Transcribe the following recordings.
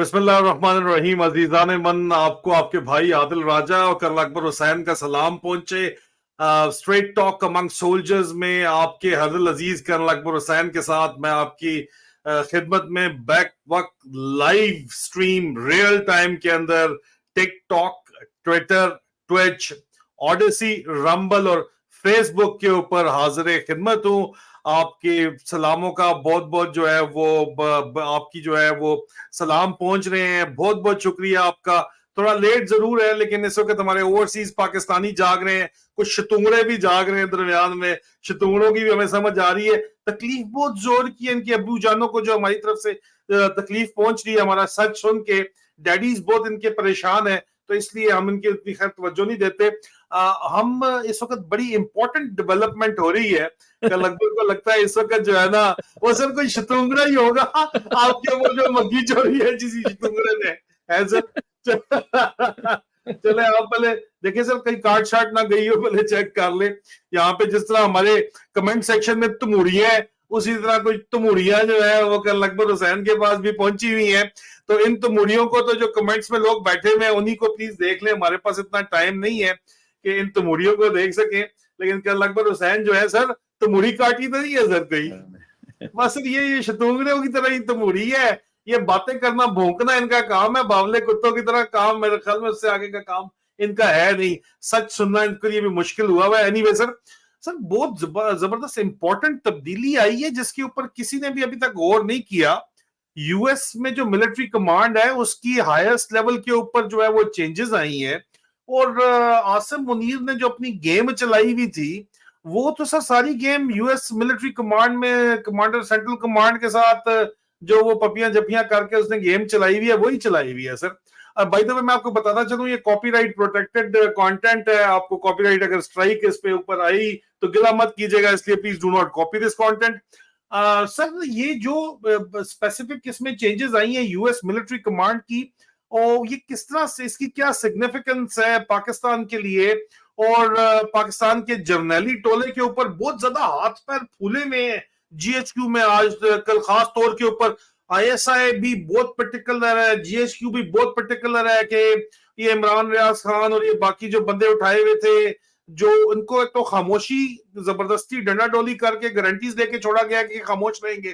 बिस्मिल्लाहिर्रहमानिर्रहीम। अजीजान मन, आपको आपके भाई आदिल राजा और कर्नल अकबर हुसैन का सलाम पहुंचे। स्ट्रेट टॉक अमंग सोल्जर्स में आपके हरदिल अजीज कर्नल अकबर हुसैन के साथ मैं आपकी खिदमत में बैक वक्त लाइव स्ट्रीम रियल टाइम के अंदर TikTok, Twitter, Twitch, Odyssey, rumble और फेसबुक के ऊपर हाजिर खिदमत हूं। आपके सलामों का बहुत बहुत जो है वो आपकी जो है वो सलाम पहुंच रहे हैं। बहुत बहुत शुक्रिया आपका। थोड़ा लेट जरूर है, लेकिन इस वक्त हमारे ओवरसीज पाकिस्तानी जाग रहे हैं, कुछ शतूंगड़े भी जाग रहे हैं दरमियान में। शतूंगड़ों की भी हमें समझ आ रही है। तकलीफ बहुत जोर की है इनकी अब्बू जानों को, जो हमारी तरफ से तकलीफ पहुंच रही है हमारा सच सुन के। डैडीज बहुत इनके परेशान है, तो इसलिए हम इनकी उतनी खैर तवज्जो नहीं देते। हम इस वक्त बड़ी इंपॉर्टेंट डेवलपमेंट हो रही है। लगभग को लगता है इस वक्त जो है ना, वो सर कोई शतुंगड़ा ही होगा। आपके वो जो मग्गी चोरी है जिस शतुंगड़े ने है सर। चले आप पहले देखिए सर, कहीं काट शाट ना गई हो, पहले चेक कर ले। यहाँ पे जिस तरह हमारे कमेंट सेक्शन में तुमुड़ियां है, उसी तरह कुछ तुमुड़ियां जो है वो कर्नल अकबर हुसैन के पास भी पहुंची हुई है। तो इन तुमुड़ियों को, तो जो कमेंट्स में लोग बैठे हुए हैं उन्हीं को प्लीज देख ले। हमारे पास इतना टाइम नहीं है कि इन तुमुड़ियों को देख सके, लेकिन कर्नल अकबर हुसैन जो है सर, तुमुड़ी काटी तो नहीं है सर कोई। बस ये शतूंगड़े की तरह ही तुमुड़ी है। ये बातें करना, भौंकना इनका काम है, बावले कुत्तों की तरह काम। मेरे ख्याल में उससे आगे का काम इनका है नहीं। सच सुनना इनके लिए भी मुश्किल हुआ हुआ है। एनीवे सर, सर बहुत जबरदस्त इंपॉर्टेंट तब्दीली आई है जिसके ऊपर किसी ने भी अभी तक गौर नहीं किया। यूएस में जो मिलिट्री कमांड है उसकी हाईएस्ट लेवल के ऊपर जो है वो चेंजेस आई हैं। और आसिम मुनीर ने जो अपनी गेम चलाई हुई थी, वो तो सर सारी गेम यूएस मिलिट्री कमांड में कमांडर सेंट्रल कमांड के साथ जो वो पपियां जपियां करके उसने गेम चलाई हुई है, वही चलाई हुई है सर। बाय द वे मैं आपको बताना चाहूँ, ये कॉपीराइट प्रोटेक्टेड कंटेंट है। आपको कॉपीराइट अगर स्ट्राइक इस पे ऊपर आई तो गिला मत कीजिएगा, इसलिए please do not copy this content. Sir ये जो स्पेसिफिक इसमें चेंजेस आई हैं यूएस मिलिट्री कमांड की, और ये किस तरह से, इसकी क्या सिग्निफिकेंस है पाकिस्तान के लिए? और पाकिस्तान के जर्नैली टोले के ऊपर बहुत ज्यादा हाथ पैर फूले में है जीएचक्यू में। आज कल खास तौर के ऊपर आईएसआई भी बहुत पर्टिकुलर है, जीएचक्यू भी बहुत पर्टिकुलर है कि ये इमरान रियाज खान और ये बाकी जो बंदे उठाए हुए थे, जो उनको एक तो खामोशी जबरदस्ती डंडा डोली करके गारंटीज लेके छोड़ा गया कि खामोश रहेंगे।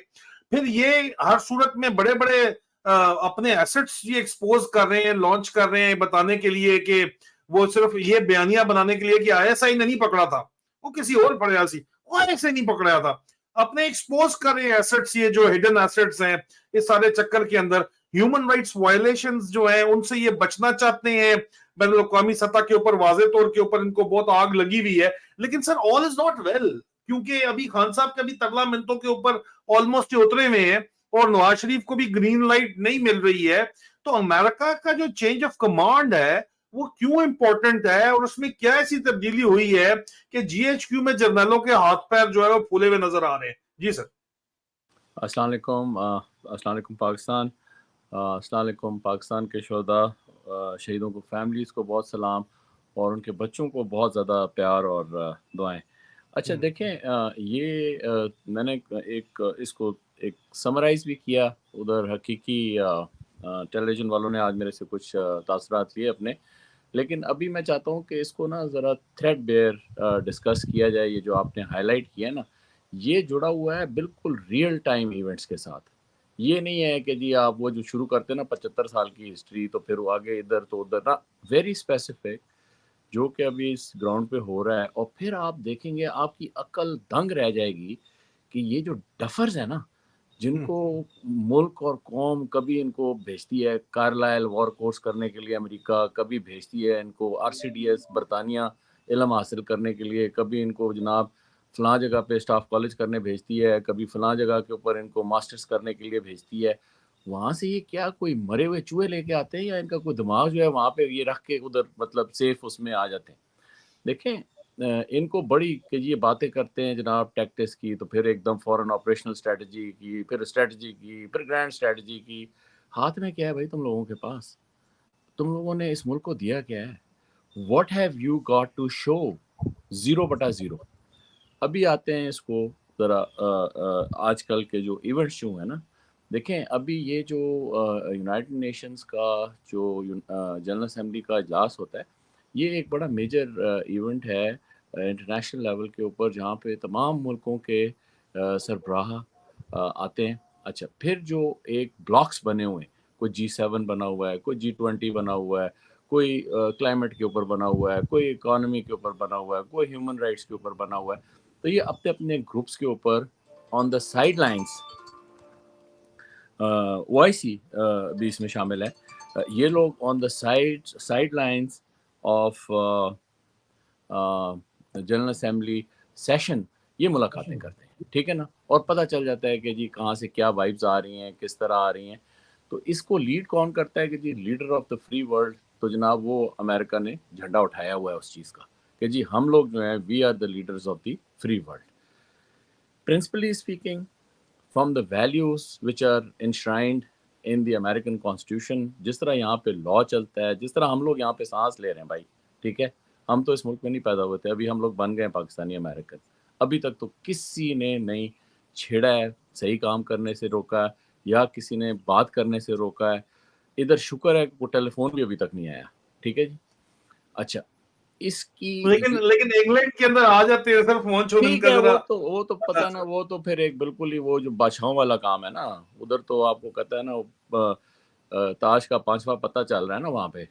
फिर ये हर सूरत में बड़े बड़े अपने एसेट्स ये एक्सपोज कर रहे हैं, लॉन्च कर रहे हैं, बताने के लिए कि वो सिर्फ ये बयानिया बनाने के लिए कि आईएसआई ने नहीं पकड़ा था, वो किसी और प्रयासी, वो आईएसआई नहीं पकड़ा था। अपने एक्सपोज कर रहे हैं एसेट्स, ये जो हिडन एसेट्स हैं, इस सारे चक्कर के अंदर ह्यूमन राइट्स वायलेशंस जो है उनसे ये बचना चाहते हैं। बैनुल अक़वामी सतह के ऊपर वाज़े तौर के ऊपर इनको बहुत आग लगी हुई है। लेकिन sir all is not well, क्योंकि अभी खान साहब के भी तगला मिनटों के ऊपर ऑलमोस्ट उतरे हुए हैं और नवाज शरीफ को भी ग्रीन लाइट नहीं मिल रही है। तो अमेरिका का जो चेंज ऑफ कमांड है वो क्यों इंपॉर्टेंट है, और उसमें क्या ऐसी तब्दीली हुई है कि जीएचक्यू में जर्नलों के हाथ पैर जो है वो फूले हुए नजर आ रहे हैं? जी सर। अस्सलाम वालेकुम पाकिस्तान। अस्सलाम वालेकुम पाकिस्तान के शोहदा, शहीदों को, फैमिलीज़ को बहुत सलाम, और उनके बच्चों को बहुत ज़्यादा प्यार और दुआएं। अच्छा देखें, ये मैंने इसको एक समराइज़ भी किया उधर। हकीकी टेलीविज़न वालों ने आज मेरे से कुछ तासुरात लिए अपने, लेकिन अभी मैं चाहता हूँ कि इसको ना ज़रा थ्रेडबेयर डिस्कस किया जाए। ये जो आपने हाईलाइट किया है ना, ये जुड़ा हुआ है बिल्कुल रियल टाइम इवेंट्स के साथ। ये नहीं है कि जी आप वो जो शुरू करते हैं ना 75 साल की हिस्ट्री, तो फिर वो आगे इधर तो उधर ना, वेरी स्पेसिफिक जो कि अभी इस ग्राउंड पे हो रहा है। और फिर आप देखेंगे आपकी अक्ल दंग रह जाएगी कि ये जो डफर्स है ना, जिनको मुल्क और कौम कभी इनको भेजती है कार्लाइल वॉर कोर्स करने के लिए अमेरिका, कभी भेजती है इनको आरसीडीएस बरतानिया इल्म हासिल करने के लिए, कभी इनको जनाब फ़लाँ जगह पे स्टाफ कॉलेज करने भेजती है, कभी फ़लाँ जगह के ऊपर इनको मास्टर्स करने के लिए भेजती है। वहाँ से ये क्या कोई मरे हुए चूहे लेके आते हैं, या इनका कोई दिमाग जो है वहाँ पे ये रख के उधर मतलब सेफ उसमें आ जाते हैं? देखें, इनको बड़ी कि ये बातें करते हैं जनाब टैक्टिक्स की, तो फिर एकदम फ़ौरन ऑपरेशनल स्ट्रैटेजी की, फिर स्ट्रैटेजी की, फिर ग्रैंड स्ट्रैटेजी की। हाथ में क्या है भाई तुम लोगों के पास? तुम लोगों ने इस मुल्क को दिया क्या है? What have you got to show? 0/0। अभी आते हैं इसको ज़रा आजकल के जो इवेंट्स जो हैं ना, देखें अभी ये जो यूनाइटेड नेशंस का जो जनरल असेंबली का इजलास होता है, ये एक बड़ा मेजर इवेंट है इंटरनेशनल लेवल के ऊपर, जहाँ पे तमाम मुल्कों के सरबराह आते हैं। अच्छा, फिर जो एक ब्लॉक्स बने हुए हैं, कोई G7 बना हुआ है, कोई G20 बना हुआ है, कोई क्लाइमेट के ऊपर बना हुआ है, कोई इकोनॉमी के ऊपर बना हुआ है, कोई ह्यूमन राइट्स के ऊपर बना हुआ है। तो ये अपने अपने ग्रुप्स के ऊपर on the side lines, OIC भी इसमें शामिल है, ये लोग on the side lines of general assembly session ये मुलाकातें करते हैं, ठीक है ना, और पता चल जाता है कि जी कहाँ से क्या वाइब्स आ रही हैं, किस तरह आ रही हैं। तो इसको लीड कौन करता है कि जी leader of the free world, तो जनाब वो अमेरिका ने झंडा उठाया हुआ है उस चीज़ का कि जी हम लोग जो हैं we are the leaders of the free world. Principally speaking, from the values which are enshrined in the American Constitution, जिस तरह यहाँ पे लॉ चलता है, जिस तरह हम लोग यहाँ पे सांस ले रहे हैं भाई, ठीक है, हम तो इस मुल्क में नहीं पैदा हुए थे, अभी हम लोग बन गए पाकिस्तानी अमेरिकन। अभी तक तो किसी ने नहीं छेड़ा है, सही काम करने से रोका है, या किसी ने बात करने से रोका है। इधर शुक्र है कि वो टेलीफोन भी अभी तक नहीं आया, ठीक है जी। अच्छा, लेकिन इसकी लेकिन इंग्लैंड के अंदर आ जाते हैं सर फोन छोड़, ठीक इनका है, जरा वो तो पता ना, वो तो फिर एक बिल्कुल ही वो जो बादशाहों वाला काम है ना, उधर तो आपको कहता है ना ताश का पांचवा पत्ता चल रहा है ना वहाँ पे।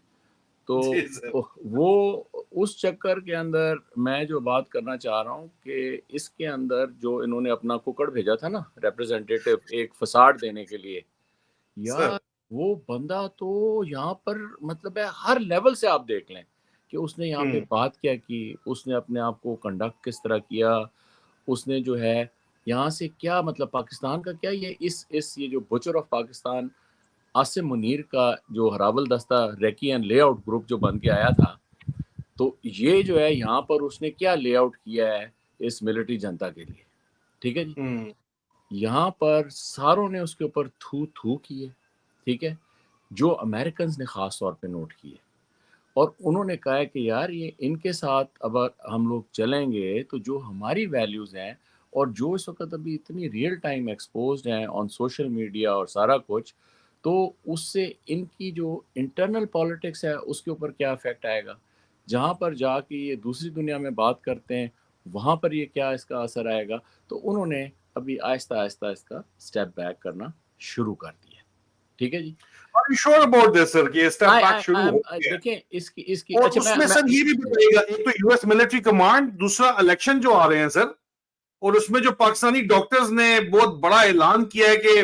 तो जी सर। वो उस चक्कर के अंदर मैं जो बात करना चाह रहा हूँ कि इसके अंदर जो इन्होंने अपना कुकड़ भेजा था ना रिप्रेजेंटेटिव एक फसाड देने के लिए, सर यार वो बंदा तो यहाँ पर मतलब है हर लेवल से आप देख लें कि उसने यहाँ पे बात क्या की, उसने अपने आप को कंडक्ट किस तरह किया, उसने जो है यहाँ से क्या मतलब पाकिस्तान का क्या ये इस ये जो बुचर ऑफ पाकिस्तान आसिम मुनीर का जो हरावल दस्ता रेकी एंड लेआउट ग्रुप जो बन के आया था, तो ये जो है यहाँ पर उसने क्या लेआउट किया है इस मिलिट्री जनता के लिए, ठीक है जी। यहाँ पर सारों ने उसके ऊपर थू थू किए, ठीक है, जो अमेरिकन ने ख़ास तौर पे नोट किए, और उन्होंने कहा है कि यार ये इनके साथ अगर हम लोग चलेंगे तो जो हमारी वैल्यूज़ हैं और जो इस वक्त अभी इतनी रियल टाइम एक्सपोज्ड हैं ऑन सोशल मीडिया और सारा कुछ, तो उससे इनकी जो इंटरनल पॉलिटिक्स है उसके ऊपर क्या इफ़ेक्ट आएगा, जहाँ पर जाके ये दूसरी दुनिया में बात करते हैं वहाँ पर ये क्या इसका असर आएगा। तो उन्होंने अभी आहिस्ता आहिस्ता इसका स्टेप बैक करना शुरू कर दिया, ठीक है जी। Are you sure about this sir कि स्टेप बैक शुरू हो गया? देखें इसकी इसकी और अच्छा उसमें सर ये भी बताइएगा, एक तो यूएस मिलिट्री कमांड, दूसरा इलेक्शन जो आ रहे हैं सर, और उसमें जो पाकिस्तानी डॉक्टर्स ने बहुत बड़ा ऐलान किया है कि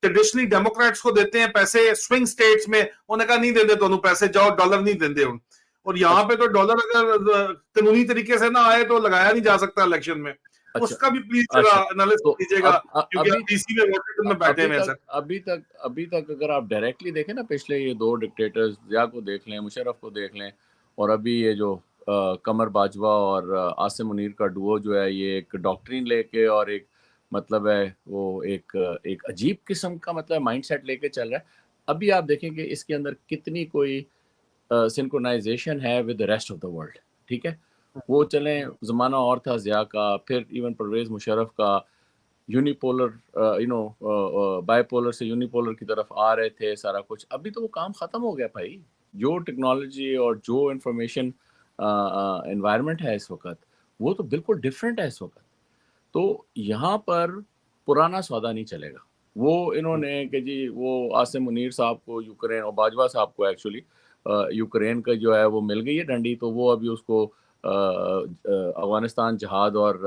ट्रेडिशनली डेमोक्रेट्स को देते हैं पैसे स्विंग स्टेट्स में, उन्होंने कहा नहीं देते दोनों पैसे, जाओ डॉलर नहीं देते उन, और यहाँ अच्छा, पे तो डॉलर अगर कानूनी तरीके से ना आए तो लगाया नहीं जा सकता इलेक्शन में। अच्छा, उसका भी प्लीज जरा अच्छा, एनालिसिस तो कीजिएगा, क्योंकि आप अभी डीसी में वॉशिंगटन में बैठे हुए हैं सर। अभी तक अगर आप डायरेक्टली देखें ना, पिछले ये दो डिक्टेटर्स जिया को देख लें, मुशर्रफ को देख लें, और अभी ये जो कमर बाजवा और आसिम मुनीर का डुओ जो है, ये एक डॉक्ट्रिन लेके और एक मतलब है वो एक अजीब किस्म का मतलब माइंडसेट लेके चल रहा है। अभी आप देखें कि इसके अंदर कितनी कोई सिंक्रोनाइजेशन है with the rest of the world, ठीक है। वो चलें ज़माना और था ज़िया का, फिर इवन परवेज़ मुशर्रफ का यूनिपोलर बाइपोलर से यूनिपोलर की तरफ आ रहे थे सारा कुछ। अभी तो वो काम ख़त्म हो गया भाई। जो टेक्नोलॉजी और जो इंफॉर्मेशन एनवायरनमेंट है इस वक़्त, वो तो बिल्कुल डिफरेंट है इस वक़्त। तो यहाँ पर पुराना सौदा नहीं चलेगा। वो इन्होंने कि जी वो आसिम मुनीर साहब को यूक्रेन और बाजवा साहब को एक्चुअली यूक्रेन का जो है वो मिल गई है डंडी, तो वो अभी उसको अफ़गानिस्तान जहाद और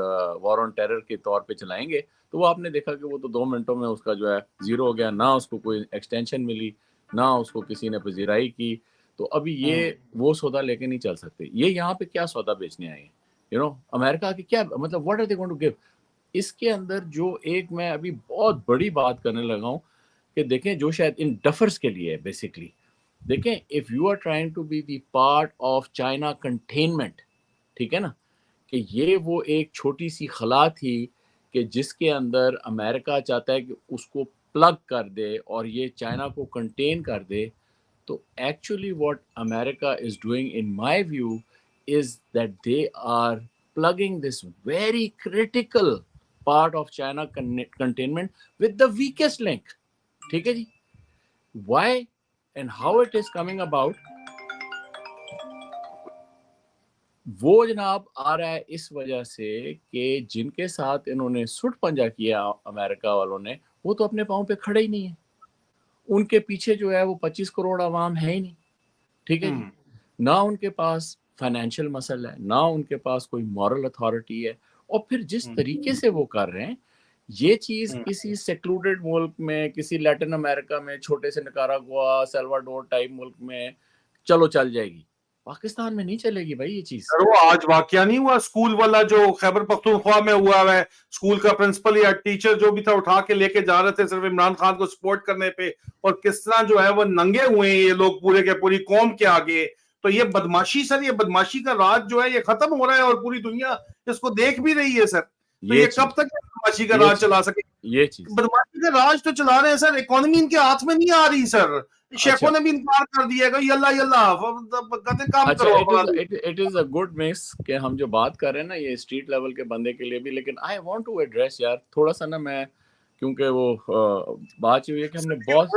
वॉर ऑन टेरर के तौर पे चलाएँगे। तो वो आपने देखा कि वो तो 2 मिनटों में उसका जो है ज़ीरो हो गया, ना उसको कोई एक्सटेंशन मिली, ना उसको किसी ने पज़ीराई की। तो अभी ये वो सौदा लेके नहीं चल सकते। ये यहाँ पे क्या सौदा बेचने आए हैं? अमेरिका के क्या मतलब what are they going to give? इसके अंदर जो एक मैं अभी बहुत बड़ी बात करने लगा हूँ कि देखें जो शायद इन डफर्स के लिए है बेसिकली। देखें if you are trying to be the part of China containment, ठीक है ना, कि ये वो एक छोटी सी खला थी कि जिसके अंदर अमेरिका चाहता है कि उसको प्लग कर दे और ये चाइना को कंटेन कर दे। तो actually what America is doing in my view is that they are plugging this very critical part of China containment with the weakest link. ठीक है जी। Why and how it is coming about, वो जनाब आ रहा है इस वजह से कि जिनके साथ इन्होंने सुट पंजा किया अमेरिका वालों ने, वो तो अपने पाँव पे खड़े ही नहीं है। उनके पीछे जो है वो 25 करोड़ आवाम है ही नहीं, ठीक है जी। ना उनके पास फाइनेंशियल मसल है, ना उनके पास कोई मॉरल अथॉरिटी है, और फिर जिस तरीके से वो कर रहे हैं, ये चीज किसी सेक्लूडेड मुल्क में, किसी लैटिन अमेरिका में, छोटे से निकारागुआ, सेल्वाडोर टाइप मुल्क में चलो चल जाएगी, पाकिस्तान में नहीं चलेगी भाई ये चीज। सर वो आज वाकया नहीं हुआ स्कूल वाला जो खैबर पख्तूनख्वा में हुआ है, स्कूल का प्रिंसिपल या टीचर जो भी था उठा के लेके जा रहे थे सिर्फ इमरान खान को सपोर्ट करने पे, और किस तरह जो है वो नंगे हुए हैं ये लोग पूरे के पूरी कौम के आगे। तो ये बदमाशी सर, ये बदमाशी का राज जो है ये खत्म हो रहा है और पूरी दुनिया इसको देख भी रही है सर। तो ये कब तक बदमाशी का राज चला सके? ये चीज बदमाशी का राज तो चला रहे हैं सर, इकोनॉमी इनके हाथ में नहीं आ रही सर। शेखों ने भी इनकार कर दिया कि यल्ला यल्ला कहते काम करो। It is a good mix कि हम जो बात कर रहे हैं ना ये स्ट्रीट लेवल के बंदे के लिए भी, लेकिन आई वांट टू एड्रेस यार थोड़ा सा ना, मैं क्योंकि वो बात हुई है कि हमने बहुत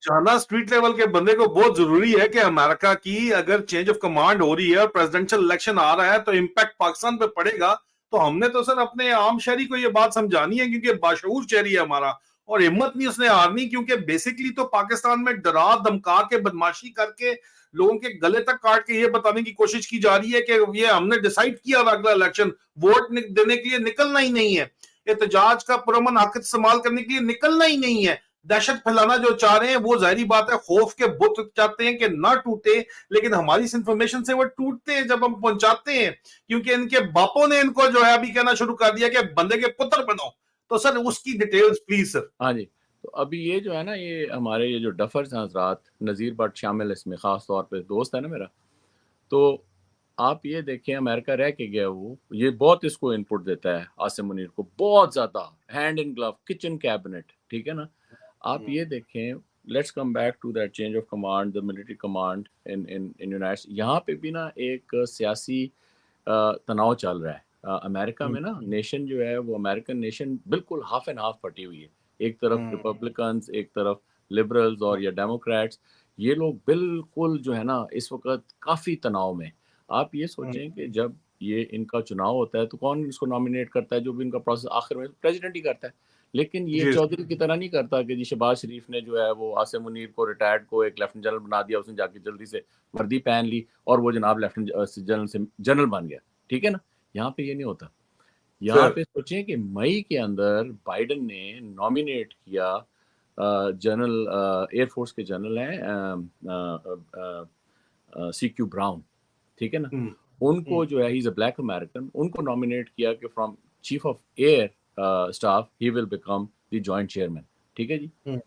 जाना स्ट्रीट लेवल के बंदे को बहुत जरूरी है कि अमेरिका की अगर चेंज ऑफ कमांड हो रही है और प्रेसिडेंशियल इलेक्शन आ रहा है तो इम्पैक्ट पाकिस्तान पे पड़ेगा। तो हमने तो सर अपने आम शहरी को ये बात समझानी है, क्योंकि बाशऊर शहरी है हमारा और हिम्मत नहीं उसने हारनी, क्योंकि बेसिकली तो पाकिस्तान में डरा धमका के बदमाशी करके लोगों के गले तक काट के ये बताने की कोशिश की जा रही है कि ये हमने डिसाइड किया अगला इलेक्शन, वोट देने के लिए निकलना ही नहीं है, एहतजाज का पुरअमन हक इस्तेमाल करने के लिए निकलना ही नहीं है, दहशत फैलाना जो चाह रहे हैं वो जाहिर बात है खौफ के बुत चाहते हैं कि ना टूटे, लेकिन हमारी इस इंफॉर्मेशन से वो टूटते हैं जब हम पहुंचाते हैं, क्योंकि इनके बापों ने इनको जो है अभी कहना शुरू कर दिया कि बंदे के पुत्र बनो। तो सर उसकी डिटेल्स प्लीज सर। हाँ जी, तो अभी ये जो है ना, ये हमारे ये जो डफर्स हैं हजरात, नज़ीर भट्ट शामिल इसमें, ख़ास तौर पे दोस्त है ना मेरा, तो आप ये देखें अमेरिका रह के गया वो, ये बहुत इसको इनपुट देता है आसिम मुनीर को, बहुत ज़्यादा, hand in glove, kitchen cabinet, ठीक है ना। आप ये देखें, let's come back to that change of command, the military command in in in united, यहाँ पे भी ना एक सियासी तनाव चल रहा है। अमेरिका में ना नेशन जो है वो, अमेरिकन नेशन बिल्कुल हाफ एंड हाफ फटी हुई है, एक तरफ रिपब्लिकन्स, एक तरफ लिबरल्स और या डेमोक्रेट्स, ये लोग बिल्कुल जो है ना इस वक्त काफ़ी तनाव में। आप ये सोचें कि जब ये इनका चुनाव होता है तो कौन इसको नॉमिनेट करता है, जो भी इनका प्रोसेस आखिर में प्रेसिडेंट ही करता है, लेकिन ये चौधरी की तरह नहीं करता कि जी शहबाज शरीफ ने जो है वो आसिम मुनीर को रिटायर्ड को एक लेफ्टिनेंट जनरल बना दिया, उसने जाके जल्दी से वर्दी पहन ली और वो जनाब लेफ्टिनेंट जनरल से जनरल बन गया, ठीक है ना। यहाँ पे ये नहीं होता। यहाँ पे सोचें कि मई के अंदर बाइडन ने नॉमिनेट किया जनरल, एयरफोर्स के जनरल हैं CQ ब्राउन, ठीक है ना, उनको जो है he is a black American, उनको नॉमिनेट किया कि from chief of air staff he will become the joint chairman, ठीक है जी।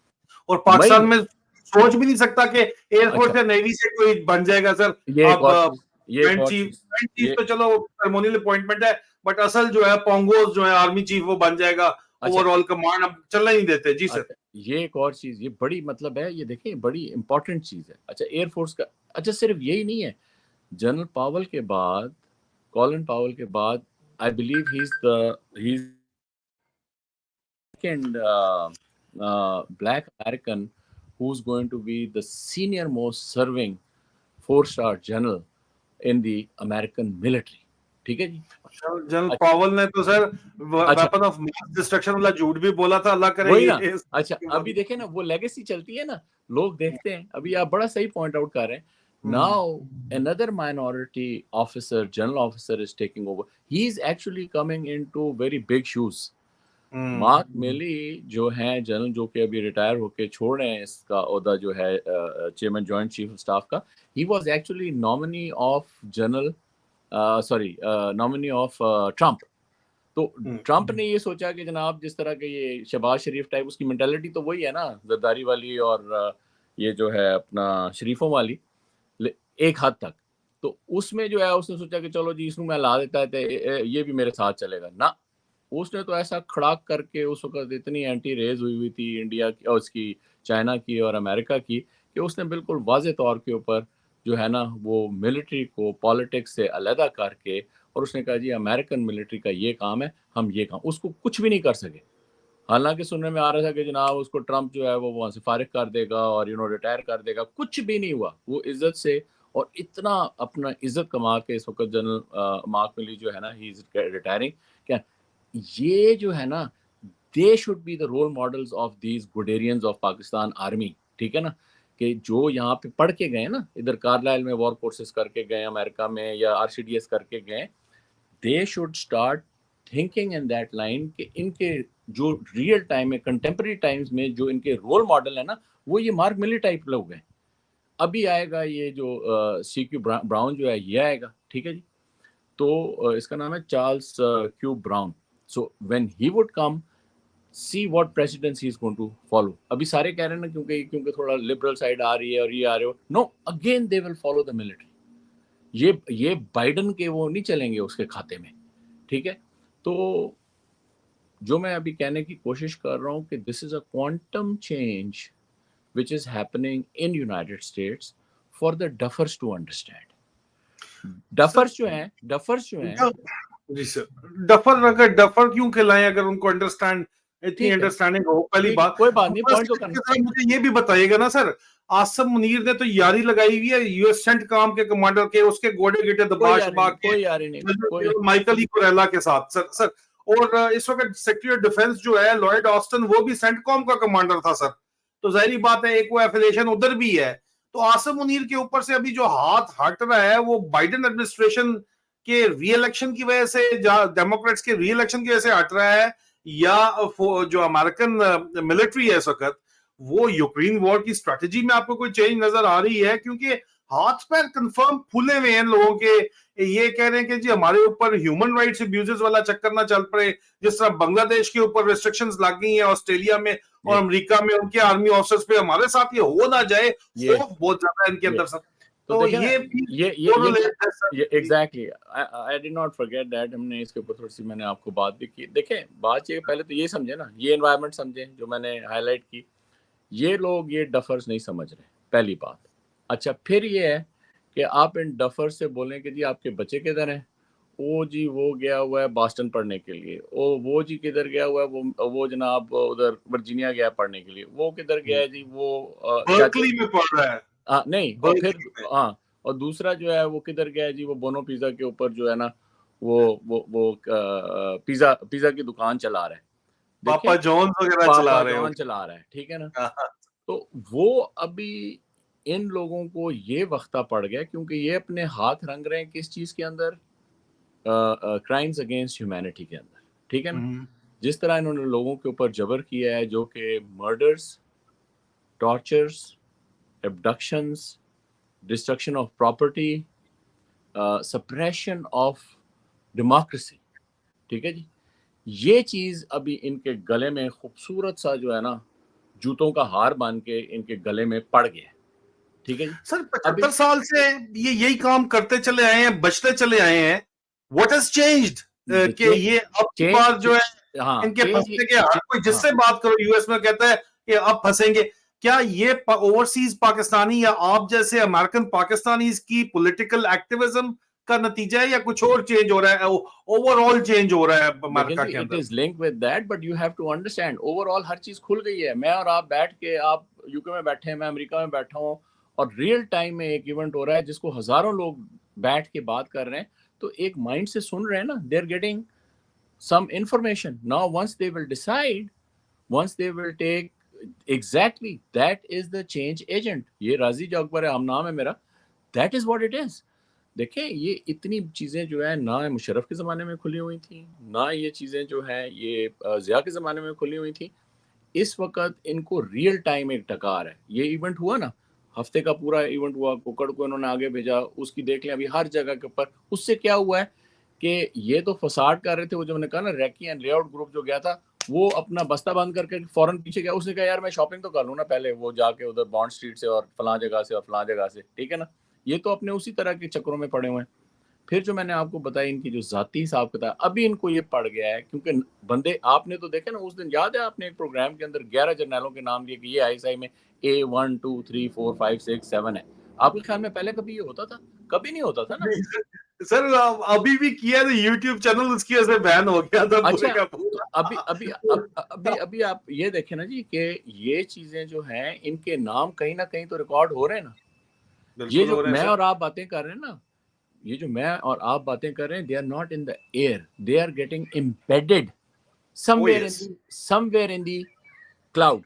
और पाकिस्तान में सोच भी नहीं सकता कि एयरफोर्स या नेवी से कोई बन जाएगा सर। अब चीफ तो चलो सेरेमोनियल अपॉइंटमेंट है, बट असल जो है पोंगोज जो है आर्मी चीफ वो बन जाएगा, ओवरऑल कमांड अब चलना ही देते जी सर। ये एक और चीज, ये बड़ी मतलब है, ये देखें बड़ी इंपॉर्टेंट चीज है। अच्छा एयरफोर्स का, अच्छा सिर्फ यही नहीं है, जनरल पावल के बाद, कॉलिन पावल के बाद, I believe he is second black American who's going to be the senior most serving 4-star general in the American military, ठीक है जी। जनरल पावल ने तो sir weapon of mass destruction वाला झूठ भी बोला था, अल्लाह करे ये। अच्छा अभी देखें ना वो लेगेसी चलती है ना, लोग देखते हैं। अभी आप बड़ा सही पॉइंट आउट कर रहे हैं। Now another minority officer, general officer is taking over. He is actually coming into very big shoes. Mark मिली जो हैं जनरल, जो कि अभी रिटायर होके छोड़ रहे हैं इसका ओहदा जो है chairman joint chief of staff का, he was actually nominee of general, sorry nominee of Trump. तो ट्रम्प ने ये सोचा कि जनाब जिस तरह के ये शहबाज शरीफ टाइप, उसकी मेंटालिटी तो वही है ना, जरदारी वाली और ये जो है अपना शरीफों वाली एक हद तक, तो उसमें जो है उसने सोचा कि चलो जी इसमें मैं ला देता है, ये भी मेरे साथ चलेगा ना। उसने तो ऐसा खड़ाक करके, उस वक्त इतनी एंटी रेज हुई थी इंडिया की और उसकी चाइना की और अमेरिका की, कि उसने बिल्कुल वाज़े तौर के ऊपर जो है ना वो मिलिट्री को पॉलिटिक्स से अलहदा करके, और उसने कहा जी अमेरिकन मिलिट्री का ये काम है, हम ये काम, उसको कुछ भी नहीं कर सके। हालांकि सुनने में आ रहा था कि जनाब उसको ट्रम्प जो है वो वहां से फारिग कर देगा और रिटायर कर देगा। कुछ भी नहीं हुआ। वो इज्जत से और इतना अपना इज्जत कमा के इस वक्त जनरल मार्क मिली जो है ना, ही इज रिटायरिंग। क्या ये जो है ना, they should be the role models of these Guderians of Pakistan army, ठीक है ना, कि जो यहाँ पे पढ़ के गए ना, इधर कार्लाइल में वॉर कोर्सेज करके गए अमेरिका में, या आरसीडीएस करके गए, they should start thinking in that line कि इनके जो रियल टाइम में कंटेम्प्रेरी टाइम्स में जो इनके रोल मॉडल है ना, वो ये मार्क मिली टाइप लोग हैं। अभी आएगा ये जो सी क्यू ब्राउन जो है, ये आएगा, ठीक है जी। तो इसका नाम है Charles Q Brown. So when he would come, see what presidency is going to follow. अभी सारे कह रहे हैं ना, क्योंकि थोड़ा लिबरल साइड आ रही है और ये आ रहे हो, no, again they will follow the military. ये बाइडन के वो नहीं चलेंगे उसके खाते में, ठीक है। तो जो मैं अभी कहने की कोशिश कर रहा हूँ कि this is a quantum change which is happening in United States for the duffers to understand. Duffers जो हैं जी सर, डफर अगर डफर क्यों कहलाएं अगर उनको अंडरस्टैंड इतनी ठीक है, अंडरस्टैंडिंग हो, पहली बात। कोई बात नहीं, दूसरा पॉइंट तो सर, करना। मुझे ये भी बताइएगा ना सर, आसिम मुनीर ने तो यारी लगाई हुई है यूएस सेंट काम के कमांडर के, उसके गोडे गिटे दबाश बाग के, कोई यारी नहीं, कोई माइकल ई कुरेला के साथ सर। सर और इस वक्त सेक्रेटरी ऑफ डिफेंस जो है लॉयड ऑस्टिन, वो भी सेंटकॉम का कमांडर था सर। तो जाहिर बात है एक वो एफिलिएशन उधर भी है। तो आसिम मुनीर के ऊपर से अभी जो हाथ हट रहा है वो बाइडेन एडमिनिस्ट्रेशन के री इलेक्शन की वजह से, डेमोक्रेट्स के री इलेक्शन की वजह से हट रहा है, या जो अमेरिकन मिलिट्री है इस वक्त, वो यूक्रेन वॉर की स्ट्रेटेजी में आपको कोई चेंज नजर आ रही है? क्योंकि हाथ पैर कंफर्म फूले हुए हैं लोगों के, ये कह रहे हैं कि जी हमारे ऊपर ह्यूमन राइट्स अब्यूजेस वाला चक्कर ना चल पड़े, जिस तरह बांग्लादेश के ऊपर रिस्ट्रिक्शंस लग गई हैं, ऑस्ट्रेलिया में और अमेरिका में उनके आर्मी ऑफिसर्स पे, हमारे साथ ये हो ना जाए, खौफ बहुत ज्यादा है इनके अंदर सर। तो ये exactly, I did not forget that. हमने इसके ऊपर थोड़ी सी मैंने आपको बात भी की। देखें, बात ये पहले तो ये समझे ना, ये एनवायरनमेंट समझे जो मैंने हाईलाइट की। ये लोग ये डफर्स नहीं समझ रहे, पहली बात। अच्छा, फिर ये है कि आप इन डफर्स से बोलें कि जी आपके बच्चे किधर हैं? ओ जी वो गया हुआ है बॉस्टन पढ़ने के लिए। ओ वो जी किधर गया हुआ है? वो जनाब उधर वर्जीनिया गया पढ़ने के लिए। वो किधर गया है जी? वो बर्कली में पढ़ रहा है। नहीं, और फिर हाँ, और दूसरा जो है वो किधर गया है जी? वो बोनो पिज्जा के ऊपर जो है ना, वो पिज्जा की दुकान चला रहा है। पापा जॉन्स वगैरह चला रहे हो, चला रहा है, ठीक है ना। तो वो अभी इन लोगों को ये वक्ता पड़ गया, क्योंकि ये अपने हाथ रंग रहे हैं किस चीज के अंदर? क्राइम्स अगेंस्ट ह्यूमैनिटी के अंदर, ठीक है ना। जिस तरह इन्होंने लोगों के ऊपर जबर किया है, जो कि murders, tortures, abductions, destruction of property, suppression of democracy, ठीक है जी। ये चीज अभी इनके गले में खूबसूरत सा जो है ना, जूतों का हार बांध के इनके गले में पड़ गया, ठीक है जी। सर 75 साल से ये यही काम करते चले आए हैं, बचते चले आए हैं। व्हाट हैज चेंज्ड कि ये अब की बार जो है इनके फंसने के, हर कोई जिससे बात करो यूएस में कहता है कि अब फंसेंगे। क्या ये ओवरसीज पाकिस्तानी या आप जैसे अमेरिकन पाकिस्तानीज की पॉलिटिकल एक्टिविज्म का नतीजा है, या कुछ और चेंज हो रहा है, ओवरऑल चेंज हो रहा है अमेरिका के अंदर? It is linked with that, but you have to understand, overall हर चीज खुल गई है। मैं और आप बैठ के, आप यूके में बैठे हैं, मैं अमेरिका में बैठा हूँ, और रियल टाइम में एक इवेंट हो रहा है जिसको हजारों लोग बैठ के बात कर रहे हैं, तो एक माइंड से सुन रहे हैं ना, they are getting some information. Now once they will decide, once they will take, exactly, that is the change agent. ये राजी जो अकबर है, हम नाम है मेरा, that is what it is. देखें, ये इतनी चीज़ें जो है ना मुशर्रफ के ज़माने में खुली हुई थी, ना ये चीज़ें जो हैं ये ज़िया के ज़माने में खुली हुई थी। इस वक्त इनको रियल टाइम एक टकार है। ये इवेंट हुआ ना, हफ्ते का पूरा इवेंट हुआ, कुकड़ को इन्होंने आगे भेजा, उसकी देख लें अभी हर जगह के ऊपर। उससे क्या हुआ है कि ये तो फसाड कर रहे थे, वो जो मैंने कहा ना, रैकी एंड लेआउट ग्रुप जो गया था, वो अपना बस्ता बंद करके फौरन पीछे गया। उसने कहा यार मैं शॉपिंग तो कर लूँ ना पहले, वो जाके उधर बॉन्ड स्ट्रीट से और फलां जगह से और फलां जगह से, ठीक है ना। ये तो अपने उसी तरह के चक्करों में पड़े हुए हैं। फिर जो मैंने आपको बताया, इनकी जो जाती हिसाब किताब, अभी इनको ये पड़ गया है, क्योंकि बंदे आपने तो देखे ना, उस दिन याद है आपने एक प्रोग्राम के अंदर 11 जर्नलों के नाम लिए कि ये आईएसआई में A1 2 3 4 5 6 7 है। आपके ख्याल में पहले कभी ये होता था? कभी नहीं होता था ना। सर अभी भी किया तो यूट्यूब चैनल उसकी वजह से बैन हो गया था पूरे अच्छा, का तो पूरा। अभी आप ये देखें ना जी कि ये चीजें जो हैं इनके नाम कहीं ना कहीं तो रिकॉर्ड हो रहे हैं ना। ये बिल्कुल जो हो रहे हैं मैं सर। और आप बातें कर रहे हैं ना, ये जो मैं और आप बातें कर रहे हैं, they are not in the air, they are getting embedded oh somewhere yes, in the cloud,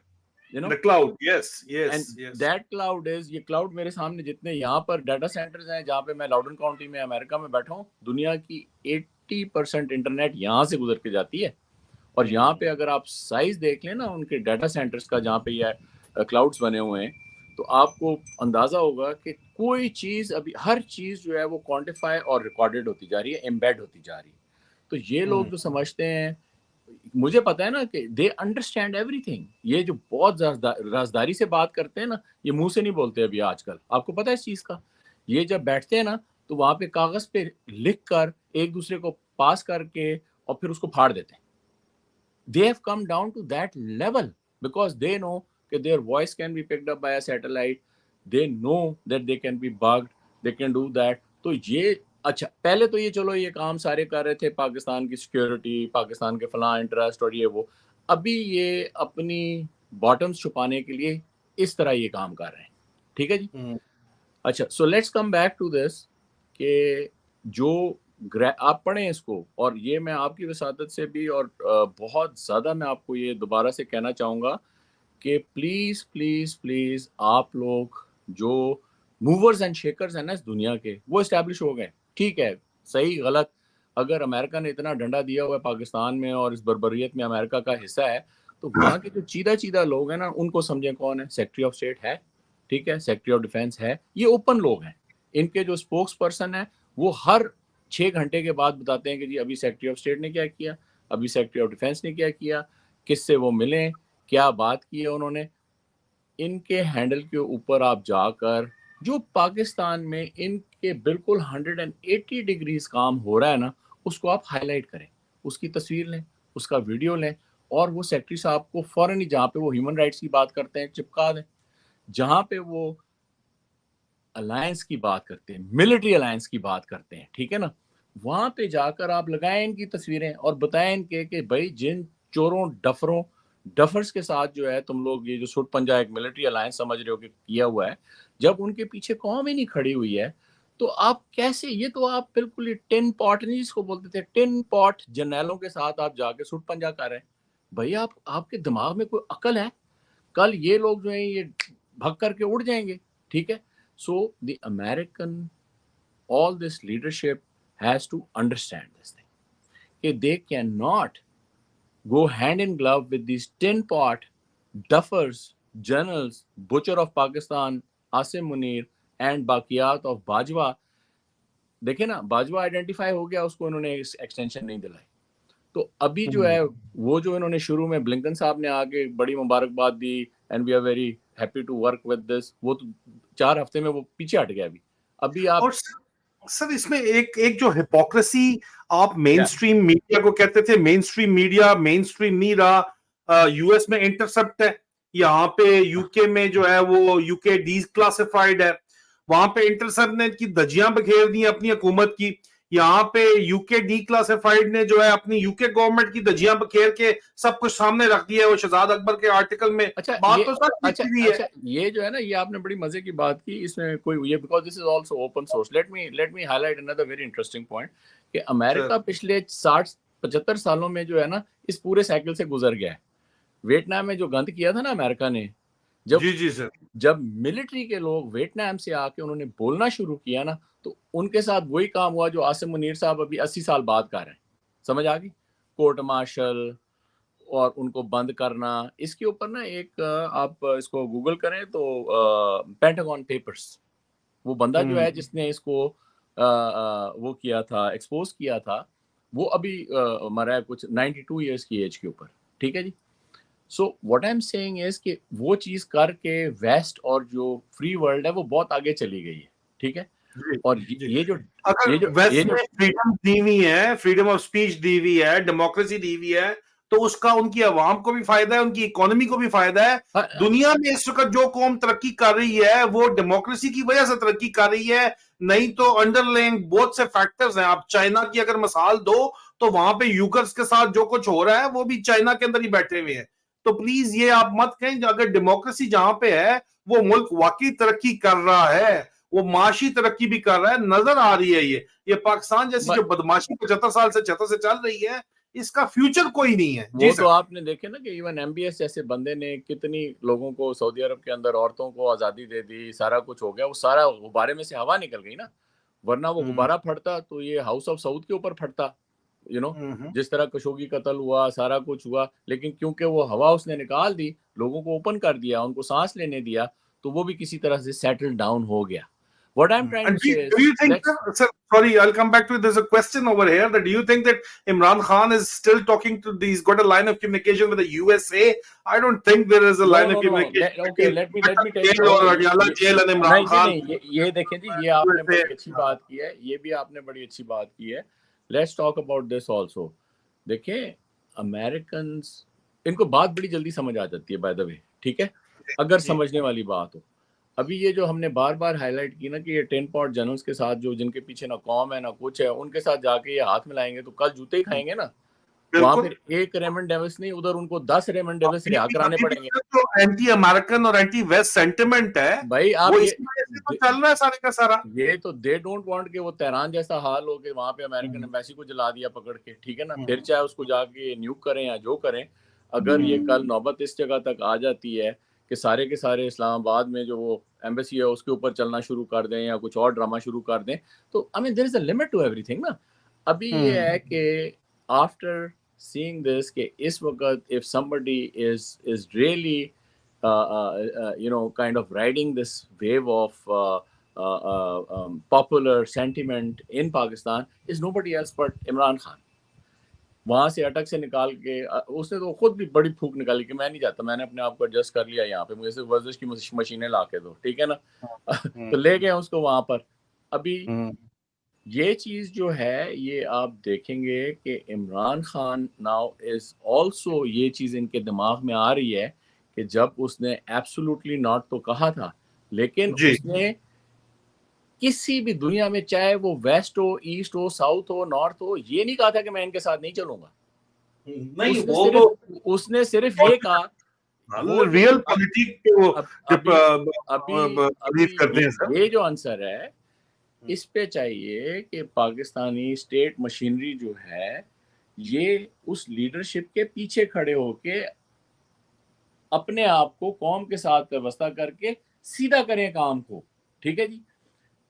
you know. The cloud, yes and yes yes. That cloud is, ये क्लाउड मेरे सामने जितने यहाँ पर डाटा सेंटर्स हैं, जहाँ पे मैं लाउडन काउंटी में अमेरिका में बैठा हूँ, दुनिया की 80% इंटरनेट यहाँ से गुजर के जाती है। और यहाँ पे अगर आप साइज देख लें ना उनके डाटा सेंटर्स का, जहाँ पे ये क्लाउड्स बने हुए हैं, तो आपको अंदाजा होगा कि कोई चीज़ अभी, हर चीज़ जो है वो क्वांटिफाई और रिकॉर्डेड होती जा रही है, एम्बेड होती जा रही है। तो ये लोग जो समझते हैं, मुझे पता है ना कि दे अंडरस्टैंड एवरीथिंग। ये जो बहुत राजदारी से बात करते हैं ना, ये मुंह से नहीं बोलते अभी आजकल, आपको पता है इस चीज़ का। ये जब बैठते हैं ना, तो वहाँ पे कागज़ पे लिख कर एक दूसरे को पास करके और फिर उसको फाड़ देते हैं। They have come down to that level because they know that their voice can be picked up by a satellite. They know that they can be bugged. They can do that. तो ये अच्छा, पहले तो ये चलो ये काम सारे कर रहे थे, पाकिस्तान की सिक्योरिटी, पाकिस्तान के फलां इंटरेस्ट और ये वो। अभी ये अपनी बॉटम्स छुपाने के लिए इस तरह ये काम कर रहे हैं। ठीक है जी। अच्छा, so let's come back to this कि जो आप पढ़ें इसको, और ये मैं आपकी वसादत से भी और बहुत ज़्यादा मैं आपको ये दोबारा से कहना चाहूँगा कि प्लीज़ प्लीज़ प्लीज़ आप लोग जो मूवर्स एंड शेकर्स हैं ना इस दुनिया के, वो इस्टेब्लिश हो गए। ठीक है, सही गलत, अगर अमेरिका ने इतना डंडा दिया हुआ है पाकिस्तान में और इस बर्बरियत में अमेरिका का हिस्सा है, तो वहाँ के जो चीदा चीदा लोग हैं ना, उनको समझें कौन है। सेक्रेटरी ऑफ स्टेट है, ठीक है, सेक्रेटरी ऑफ डिफेंस है, ये ओपन लोग हैं। इनके जो स्पोक्स पर्सन है, वो हर 6 घंटे के बाद बताते हैं कि जी अभी सेक्रेटरी ऑफ स्टेट ने क्या किया, अभी सेक्रेटरी ऑफ डिफेंस ने क्या किया, किससे वो मिले, क्या बात की है उन्होंने। इनके हैंडल के ऊपर आप जाकर, जो पाकिस्तान में इनके बिल्कुल 180 डिग्रीज काम हो रहा है ना, उसको आप हाईलाइट करें, उसकी तस्वीर लें, उसका वीडियो लें, और वो सेक्रेटरी साहब को फौरन ही, जहाँ पे वो ह्यूमन राइट्स की बात करते हैं, चिपका दें। जहाँ पे वो अलायंस की बात करते हैं, मिलिट्री अलायंस की बात करते हैं, ठीक है ना, वहाँ पे जाकर आप लगाएं इनकी तस्वीरें और बताएं इनके कि भाई जिन चोरों डफर्स के साथ जो है तुम लोग ये जो सुट पंजा एक मिलिट्री अलायंस समझ रहे हो कि किया हुआ है, जब उनके पीछे कौम ही नहीं खड़ी हुई है, तो आप कैसे, ये तो आप बिल्कुल टिन पॉट नहीं जिसको बोलते थे, टिन पॉट जर्नैलों के साथ आप जाके सुट पंजा कर रहे हैं। भैया आपके दिमाग में कोई अकल है? कल ये लोग जो है ये भग करके उड़ जाएंगे, ठीक है। So the American, all this leadership has to understand this thing. Okay, they cannot go hand in glove with these tin pot duffers, generals, butcher of Pakistan, Asim Munir, and Baqiyat of Bajwa. देखे ना, Bajwa identify हो गया, उसको इन्होंने extension नहीं दिलाई। तो अभी जो है वो जो इन्होंने शुरू में ब्लिंकन साहब ने आके बड़ी मुबारकबाद दी, and we are very happy to work with this, वो तो 4 हफ्ते में वो पीछे हट गया। अभी आप और सर इसमें एक जो हिपोक्रेसी, आप मेन स्ट्रीम मीडिया को कहते थे, main stream media main stream नहीं रहा। यूएस में इंटरसेप्ट है, यहाँ पे यूके में जो है वो यूके डिक्लासिफाइड है, वहां पे इंटरसेप्ट ने की धज्जियां बखेर दी अपनी हुकूमत की, यहाँ पे यूके डिक्लासिफाइड ने जो है अपनी यूके गवर्नमेंट की धज्जियां बखेर के सब कुछ सामने रख दिया है। वो शहजाद अकबर के आर्टिकल में अच्छा, बात तो सच लिखी हुई है। अच्छा, ये जो है ना, ये आपने बड़ी मजे की बात की, इसमें कोई ये, because this is also open source. Let me highlight another very interesting point कि अमेरिका पिछले 60-75 सालों में जो है ना, इस पूरे साइकिल से गुजर गया है। वियतनाम में जो गंद किया था ना अमेरिका ने, जी सर, जब मिलिट्री के लोग वियतनाम से आके उन्होंने बोलना शुरू किया ना, तो उनके साथ वही काम हुआ जो आसिम मुनीर साहब अभी 80 साल बाद कर रहे हैं। समझ आ गई? कोर्ट मार्शल और उनको बंद करना। इसके ऊपर ना एक आप इसको गूगल करें तो पेंटागन पेपर्स, वो बंदा जो है जिसने इसको वो किया था, एक्सपोज किया था, वो अभी मरा है कुछ 92 इयर्स की एज के ऊपर, ठीक है जी। So what I am saying is कि वो चीज करके वेस्ट और जो फ्री वर्ल्ड है वो बहुत आगे चली गई है, ठीक है। और ये जो वेस्ट में फ्रीडम दी हुई है, फ्रीडम ऑफ स्पीच दी हुई है, डेमोक्रेसी दी हुई है, तो उसका उनकी आवाम को भी फायदा है, उनकी इकोनॉमी को भी फायदा है। दुनिया में इस वक्त जो कौम तरक्की कर रही है वो डेमोक्रेसी की वजह से तरक्की कर रही है, नहीं तो अंडरलाइंग बहुत से फैक्टर्स हैं। आप चाइना की अगर मिसाल दो तो वहां पे यूकर्स के साथ जो कुछ हो रहा है वो भी चाइना के अंदर ही बैठे हुए हैं। तो प्लीज ये आप मत कहें, अगर डेमोक्रेसी जहां पे है वो मुल्क वाकई तरक्की कर रहा है, वो माशी तरक्की भी कर रहा है, नजर आ रही है। ये पाकिस्तान जैसी जो बदमाशी 75 साल से 76 से चल रही है, इसका फ्यूचर कोई नहीं है। जी वो तो सर। आपने देखे ना कि इवन एमबीएस जैसे बंदे ने कितनी लोगों को सऊदी अरब के अंदर औरतों को आज़ादी दे दी, सारा कुछ हो गया, वो सारा गुब्बारे में से हवा निकल गई ना। वरना वो गुब्बारा फटता तो ये हाउस ऑफ सऊद के ऊपर फटता, जिस तरह खशोगी कत्ल हुआ, सारा कुछ हुआ, लेकिन क्योंकि वो हवा उसने निकाल दी, लोगों को ओपन कर दिया, उनको सांस लेने दिया, तो वो भी किसी तरह से सेटल डाउन हो गया। What I'm trying to And say do is, you think, let's sir, sorry, I'll come back to it. There's a question over here that do you think that Imran Khan is still talking to, he's got a line of communication with the USA? I don't think there is a line of no. communication Okay, between let me tell you. jail or Okay, Adiala jail and Imran नहीं जी Khan. नहीं, ये देखें जी, ये आपने USA. बड़ी अच्छी बात की है, ये भी आपने बड़ी अच्छी बात की है। Let's talk about this also. देखें, अमेरिकन्स, इनको बात बड़ी जल्दी समझ आ जाती है, बाय द वे, ठीक है, अगर समझने वाली बात हो। अभी ये जो हमने बार बार हाईलाइट की ना कि ये 10 पॉट जनरल्स के साथ जो जिनके पीछे ना कौम है ना कुछ है, उनके साथ जाके ये हाथ मिलाएंगे तो कल जूते ही खाएंगे ना। वहां बिल्कुल। फिर एक रेमंड डेविस नहीं, उधर उनको 10 रेमंड डेविस रिहा कराने पड़ेंगे। जो एंटी अमेरिकन और एंटी वेस्ट सेंटिमेंट है भाई आप वो ये इस वजह से तो चल रहा है सारे का सारा। ये तो दे डोंट वांट कि वो तेहरान जैसा हाल हो कि वहां पे अमेरिकन एम्बेसी को जला दिया पकड़ के, ठीक है ना, फिर चाहे उसको जाके न्यूक करें या जो करें। अगर ये कल नौबत इस जगह तक आ जाती है कि सारे के सारे इस्लामाबाद में जो वो एम्बेसी है उसके ऊपर चलना शुरू कर दें या कुछ और ड्रामा शुरू कर दें, तो I mean there is a limit to everything ना। अभी ये है कि आफ्टर सीइंग दिस कि इस वक्त if somebody is really kind of riding this wave of popular sentiment in Pakistan is nobody else but Imran Khan. वहां से अटक से निकाल के उसने तो खुद भी बड़ी फूक निकाली कि मैं नहीं जाता, मैंने अपने आप को एडजस्ट कर लिया, यहाँ पे मुझे सिर्फ वर्जिश की मशीनें ला के दो, ठीक है ना। तो ले गए उसको वहां पर। अभी ये चीज जो है ये आप देखेंगे कि Imran Khan now is also, ये चीज इनके दिमाग में आ रही है कि जब उसने एब्सोल्युटली नॉट तो कहा था, लेकिन उसने किसी भी दुनिया में चाहे वो वेस्ट हो, ईस्ट हो, साउथ हो, नॉर्थ हो, ये नहीं कहा था कि मैं इनके साथ नहीं चलूंगा। नहीं, उसने सिर्फ ये कहा, वो रियल पॉलिटिक वो अभी करते हैं सर। ये जो आंसर है इस पे चाहिए कि पाकिस्तानी स्टेट मशीनरी जो है ये उस लीडरशिप के पीछे खड़े होके अपने आप को कौम के साथ व्यवस्था करके सीधा करें काम को, ठीक है जी।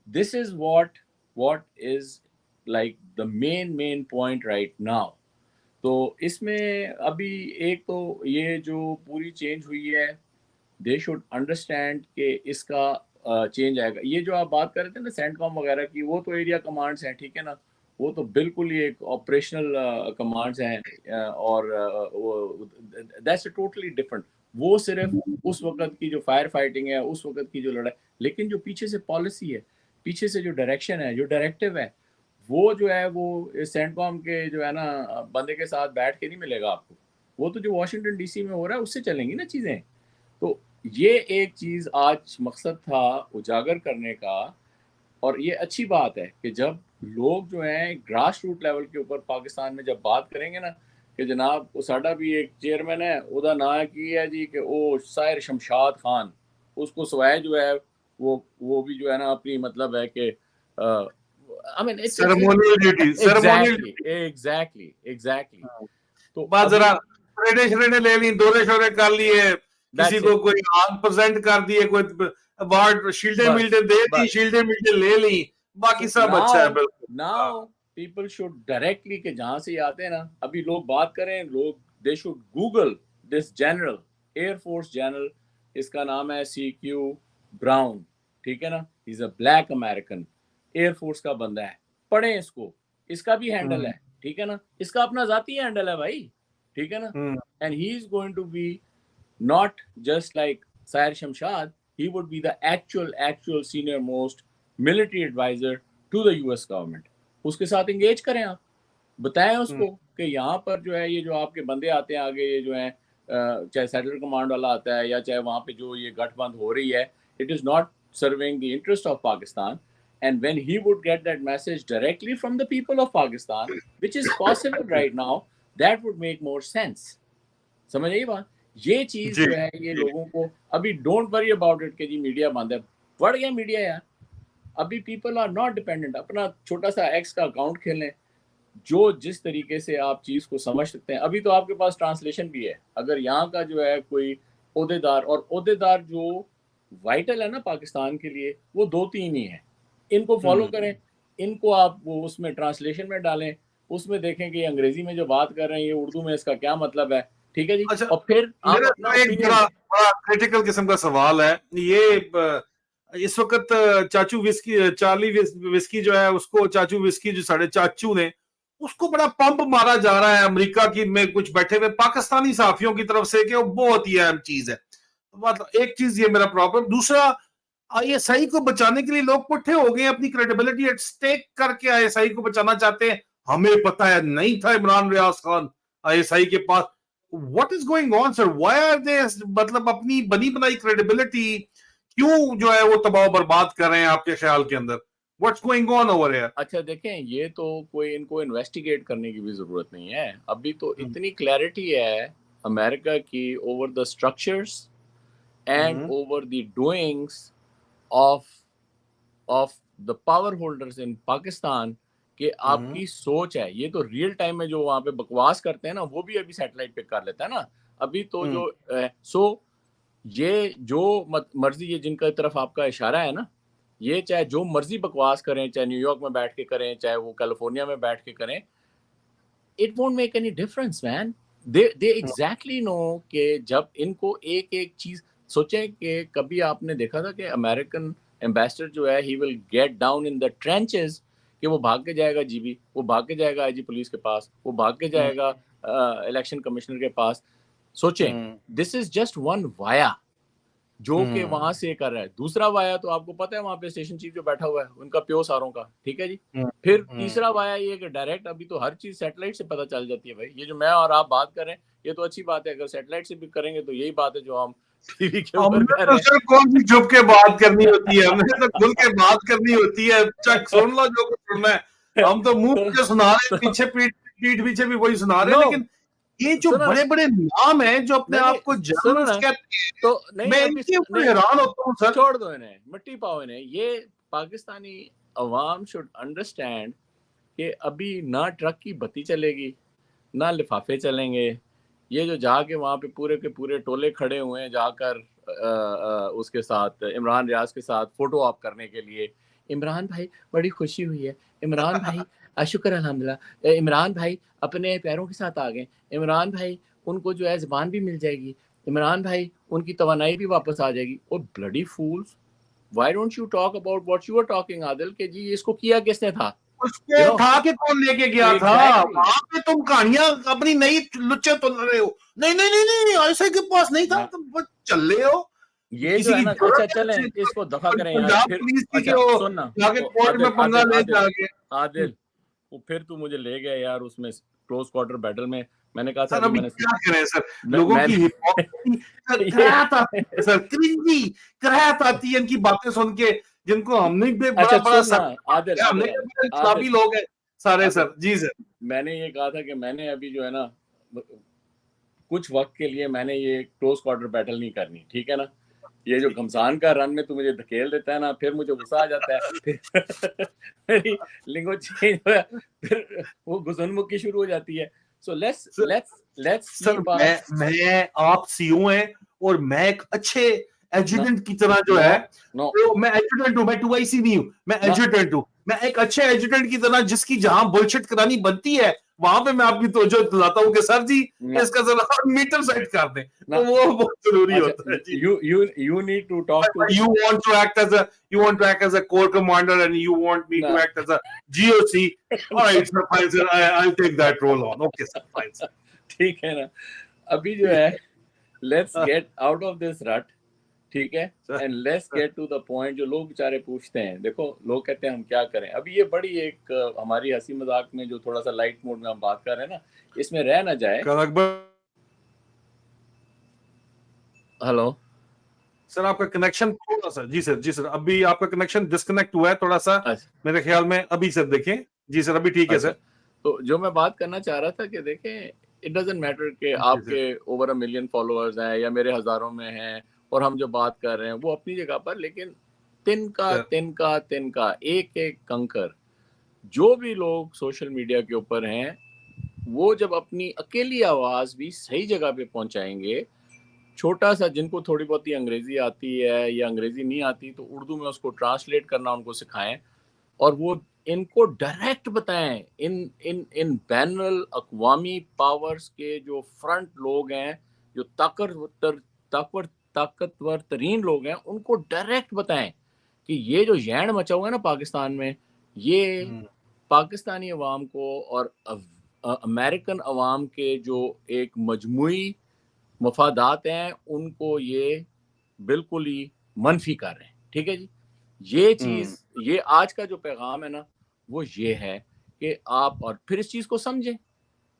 This is what is like the main point right now. तो इसमें अभी एक तो ये जो पूरी चेंज हुई है, दे शुड अंडरस्टैंड कि इसका चेंज आएगा। ये जो आप बात कर रहे थे ना सेंटकॉम वगैरह की, वो तो एरिया कमांड्स हैं, ठीक है ना, वो तो बिल्कुल ही एक ऑपरेशनल कमांड्स हैं और वो दैट्स टोटली डिफरेंट। वो सिर्फ उस वक्त की जो फायर फाइटिंग है, उस वक्त की जो लड़ाई, लेकिन जो पीछे से पॉलिसी है, पीछे से जो डायरेक्शन है, जो डायरेक्टिव है, वो जो है वो सेंटकॉम के जो है ना बंदे के साथ बैठ के नहीं मिलेगा आपको। वो तो जो वॉशिंगटन डीसी में हो रहा है उससे चलेंगी ना चीज़ें। तो ये एक चीज़ आज मकसद था उजागर करने का, और ये अच्छी बात है कि जब लोग जो हैं ग्रास रूट लेवल के ऊपर पाकिस्तान में जब बात करेंगे ना कि जनाब वो साडा भी एक चेयरमैन है, उदा ना की है जी कि ओ साहिर शमशाद खान, उसको सवाए जो है वो भी जो है ना अपनी मतलब है कि I mean it's ceremonial duty, exactly. तो बात जरा श्रेणे ले ली, दौरे शोरे कर लिए, किसी को कोई आर्म प्रेजेंट कर दिए, कोई अवार्ड शील्डें मिल्डें दे दी, शील्डें मिल्डें ले ली, बाकी सब अच्छा है। बिल्कुल नाउ पीपल शुड डायरेक्टली के जहां से आते हैं ना, अभी लोग बात करें, लोग they should Google this general, air force general, इसका नाम है CQ ब्राउन, ठीक है ना, he is a black American, air force का बंदा है, पढ़े इसको, इसका भी हैंडल है, ठीक है ना, इसका अपना जाती हैंडल है भाई, ठीक है ना, and he is going to be not just like Sair Shamshad, he would be the actual senior most military advisor to the US government. उसके साथ engage करें आप, बताएं उसको कि यहाँ पर जो है ये जो आपके बंदे आते हैं आगे, ये जो है चाहे सेटलर कमांड वाला आता है या चाहे वहाँ पे जो ये गठबंध हो रही है, it is not serving the interest of Pakistan and when he would get that message directly from the people of Pakistan, which is possible right now, that would make more sense. समझ आई बात? ये चीज जी जो है ये लोगों को अभी डोंट वरी अबाउट इट कि जी मीडिया बंद है, बढ़ गया मीडिया यार। अभी पीपल आर नॉट डिपेंडेंट, अपना छोटा सा एक्स का अकाउंट खेलें, जो जिस तरीके से आप चीज को समझ सकते हैं। अभी तो आपके पास ट्रांसलेशन भी है, अगर यहाँ का जो है कोई ओहदेदार, और ओहदेदार जो वाइटल है ना पाकिस्तान के लिए, वो 2-3 ही है, इनको फॉलो करें, इनको आप वो उसमें ट्रांसलेशन में डालें, उसमें देखें कि अंग्रेजी में जो बात कर रहे हैं ये उर्दू में इसका क्या मतलब है, ठीक है जी। अच्छा, और फिर आप मेरा अपना एक ओपिनियन बड़ा दें। बड़ा क्रिटिकल किस्म का सवाल है ये। इस वक्त चाचू विस्की, चार्ली विस्की जो है, उसको चाचू विस्की जो साढ़े चाचू ने, उसको बड़ा पंप मारा जा रहा है अमेरिका की में कुछ बैठे हुए पाकिस्तानी सहाफियों की तरफ से कि वो बहुत ही अहम चीज है। मतलब एक चीज ये मेरा प्रॉब्लम, दूसरा आईएसआई को बचाने के लिए लोग पुट्ठे हो गए, अपनी क्रेडिबिलिटी एट स्टेक करके आईएसआई को बचाना चाहते हैं। हमें पता है नहीं था इमरान रियाज खान आईएसआई के पास। What is going on sir, why are they, मतलब अपनी बनी बनाई क्रेडिबिलिटी क्यों जो है वो तबाह बर्बाद कर रहे हैं आपके ख्याल के अंदर? What's going on over here? अच्छा देखें, ये तो कोई इनको इन्वेस्टिगेट करने की भी जरूरत नहीं है, अभी तो इतनी क्लैरिटी है अमेरिका की over the structures and over the doings of the power holders in Pakistan कि आपकी सोच है। ये तो रियल टाइम में जो वहां पे बकवास करते हैं ना, वो भी अभी सैटेलाइट पिक कर लेता है ना। अभी तो जो सो ये जो मर्जी, ये जिनका तरफ आपका इशारा है ना, ये चाहे जो मर्जी बकवास करें, चाहे न्यूयॉर्क में बैठ के करें, चाहे वो कैलिफोर्निया में बैठ के करें, it won't make any difference man. They exactly know कि जब इनको एक एक चीज सोचें कि कभी आपने देखा था कि अमेरिकन एम्बेसडर जो है he will get down in the trenches, कि वो भाग के जाएगा जीबी, वो भाग के जाएगा आईजी पुलिस के पास, वो भाग के जाएगा इलेक्शन कमिश्नर के पास। सोचें, this is just one via जो कि वहां से कर रहा है। दूसरा वाया तो आपको पता है वहां पे स्टेशन चीफ जो बैठा हुआ है उनका प्यो सारों का, ठीक है जी। फिर तीसरा वाया ये कि डायरेक्ट अभी तो हर चीज सैटेलाइट से पता चल जाती है भाई। ये जो मैं और आप बात कर रहे हैं ये तो अच्छी बात है, अगर सैटेलाइट से भी करेंगे तो यही बात है जो हम टीवी के ऊपर हमने कर तो रहे सर कौन सी छुप के बात करनी होती है, हमने तो खुल के बात करनी होती है। चक सुन लो जो कुछ सुनना है, हम तो मुंह पे सुना रहे हैं, पीछे पीठ पीछे भी वही सुना रहे हैं। लेकिन ये जो बड़े बड़े नाम हैं जो अपने आप को जर्नलिस्ट कहते हैं, तो नहीं, मैं इनके ऊपर हैरान होता हूँ सर। छोड़ दो इन्हें, मिट्टी पाओ इन्हें। ये पाकिस्तानी अवाम शुड अंडरस्टैंड कि अभी ना ट्रक की बत्ती चलेगी ना लिफाफे चलेंगे। ये जो जाके वहाँ पे पूरे के पूरे टोले खड़े हुए हैं जाकर उसके साथ, इमरान रियाज के साथ फोटो ऑप करने के लिए, इमरान भाई बड़ी खुशी हुई है, इमरान भाई शुक्र अल्हम्दुलिल्लाह, इमरान भाई अपने पैरों के साथ आ गए, इमरान भाई उनको जो है ज़बान भी मिल जाएगी, इमरान भाई उनकी तवानाई भी वापस आ जाएगी। और bloody fools, why don't you talk about what you are talking Adil, के जी इसको किया किसने था? उसको उठा के कौन लेके गया था? वहां पे तुम कहानियां अपनी नई लुच्चे तो रहे हो। नहीं नहीं नहीं नहीं, ऐसे के पास नहीं था, तुम चल रहे हो। ये जो है ना, अच्छा चलें इसको दफा करें यार। फिर अच्छा सुन ना, आदिल वो फिर तू मुझे ले गया यार उसमें क्लोज क्वार्टर बैटल में। मैंने कहा था मैंने क्या करें सर, लोगों की सर क्रिंजी कराहत आती है इनकी बातें सुन के, जिनको हमने बड़ा बड़ा आदिल इस्लामी लोग हैं सारे सर। जी सर, मैंने ये कहा था कि मैंने अभी जो है ना कुछ वक्त के लिए मैंने ये क्लोज क्वार्टर बैटल नहीं करनी, ठीक है ना। ये जो घमसान का रन में तू मुझे धकेल देता है ना, फिर मुझे गुस्सा आ जाता है, फिर मेरी लिंगो चेंज हो, फिर वो गुजनमुखी शुरू हो जाती है। सो लेट्स सर मैं आप सीओ हैं और मैं एक अच्छे एजुटेंट की तरह जो है, तो मैं एजुटेंट हूं, मैं 2IC नहीं हूं, मैं एजुटेंट हूं। मैं एक अच्छे एजुटेंट की तरह जिसकी जहां बुलशिट करानी बनती है वहां पे मैं आपकी तवज्जो दिलाता हूं कि सर जी इसका जरा मीटर सेट कर दें, तो वो बहुत जरूरी होता है जी। You need to talk to, you want to act as a core commander and you want me to act as a GOC. All right sir, fine sir, I'll take that role on. Okay sir, fine sir. ठीक है ना। अभी जो है let's get out of this rut, ठीक है, and let's get to the point. जो लोग बेचारे पूछते हैं, देखो लोग कहते हैं हम क्या करें। अभी ये बड़ी एक हमारी हंसी मजाक में जो थोड़ा सा लाइट मोड में हम बात कर रहे हैं ना, इसमें रह ना जाए। हेलो सर आपका कनेक्शन थोड़ा सा, जी सर अभी आपका कनेक्शन डिस्कनेक्ट हुआ है थोड़ा सा, अच्छा मेरे ख्याल में। अभी सर देखें, जी सर अभी ठीक है अच्छा, सर। तो जो मैं बात करना चाह रहा था कि देखें, इट डजंट मैटर कि जी सर। आपके ओवर 1 मिलियन फॉलोअर्स हैं या मेरे हजारों में हैं, और हम जो बात कर रहे हैं वो अपनी जगह पर, लेकिन तिनका सर तिनका तिनका एक एक कंकर जो भी लोग सोशल मीडिया के ऊपर हैं, वो जब अपनी अकेली आवाज भी सही जगह पे पहुंचाएंगे, छोटा सा, जिनको थोड़ी बहुत ही अंग्रेजी आती है या अंग्रेजी नहीं आती तो उर्दू में उसको ट्रांसलेट करना उनको सिखाएं, और वो इनको डायरेक्ट बताएं, इन इन इन बैनुल अक़वामी पावर्स के जो फ्रंट लोग हैं, जो ताकतवर ताकतवर तरीन लोग हैं, उनको डायरेक्ट बताएं कि ये जो यैन मचा हुआ है ना पाकिस्तान में, ये पाकिस्तानी अवाम को और अमेरिकन अवाम के जो एक मजमुई मफादात हैं, उनको ये बिल्कुल ही मनफी कर रहे हैं। ठीक है जी, ये चीज़, ये आज का जो पैगाम है ना, वो ये है कि आप और फिर इस चीज़ को समझें,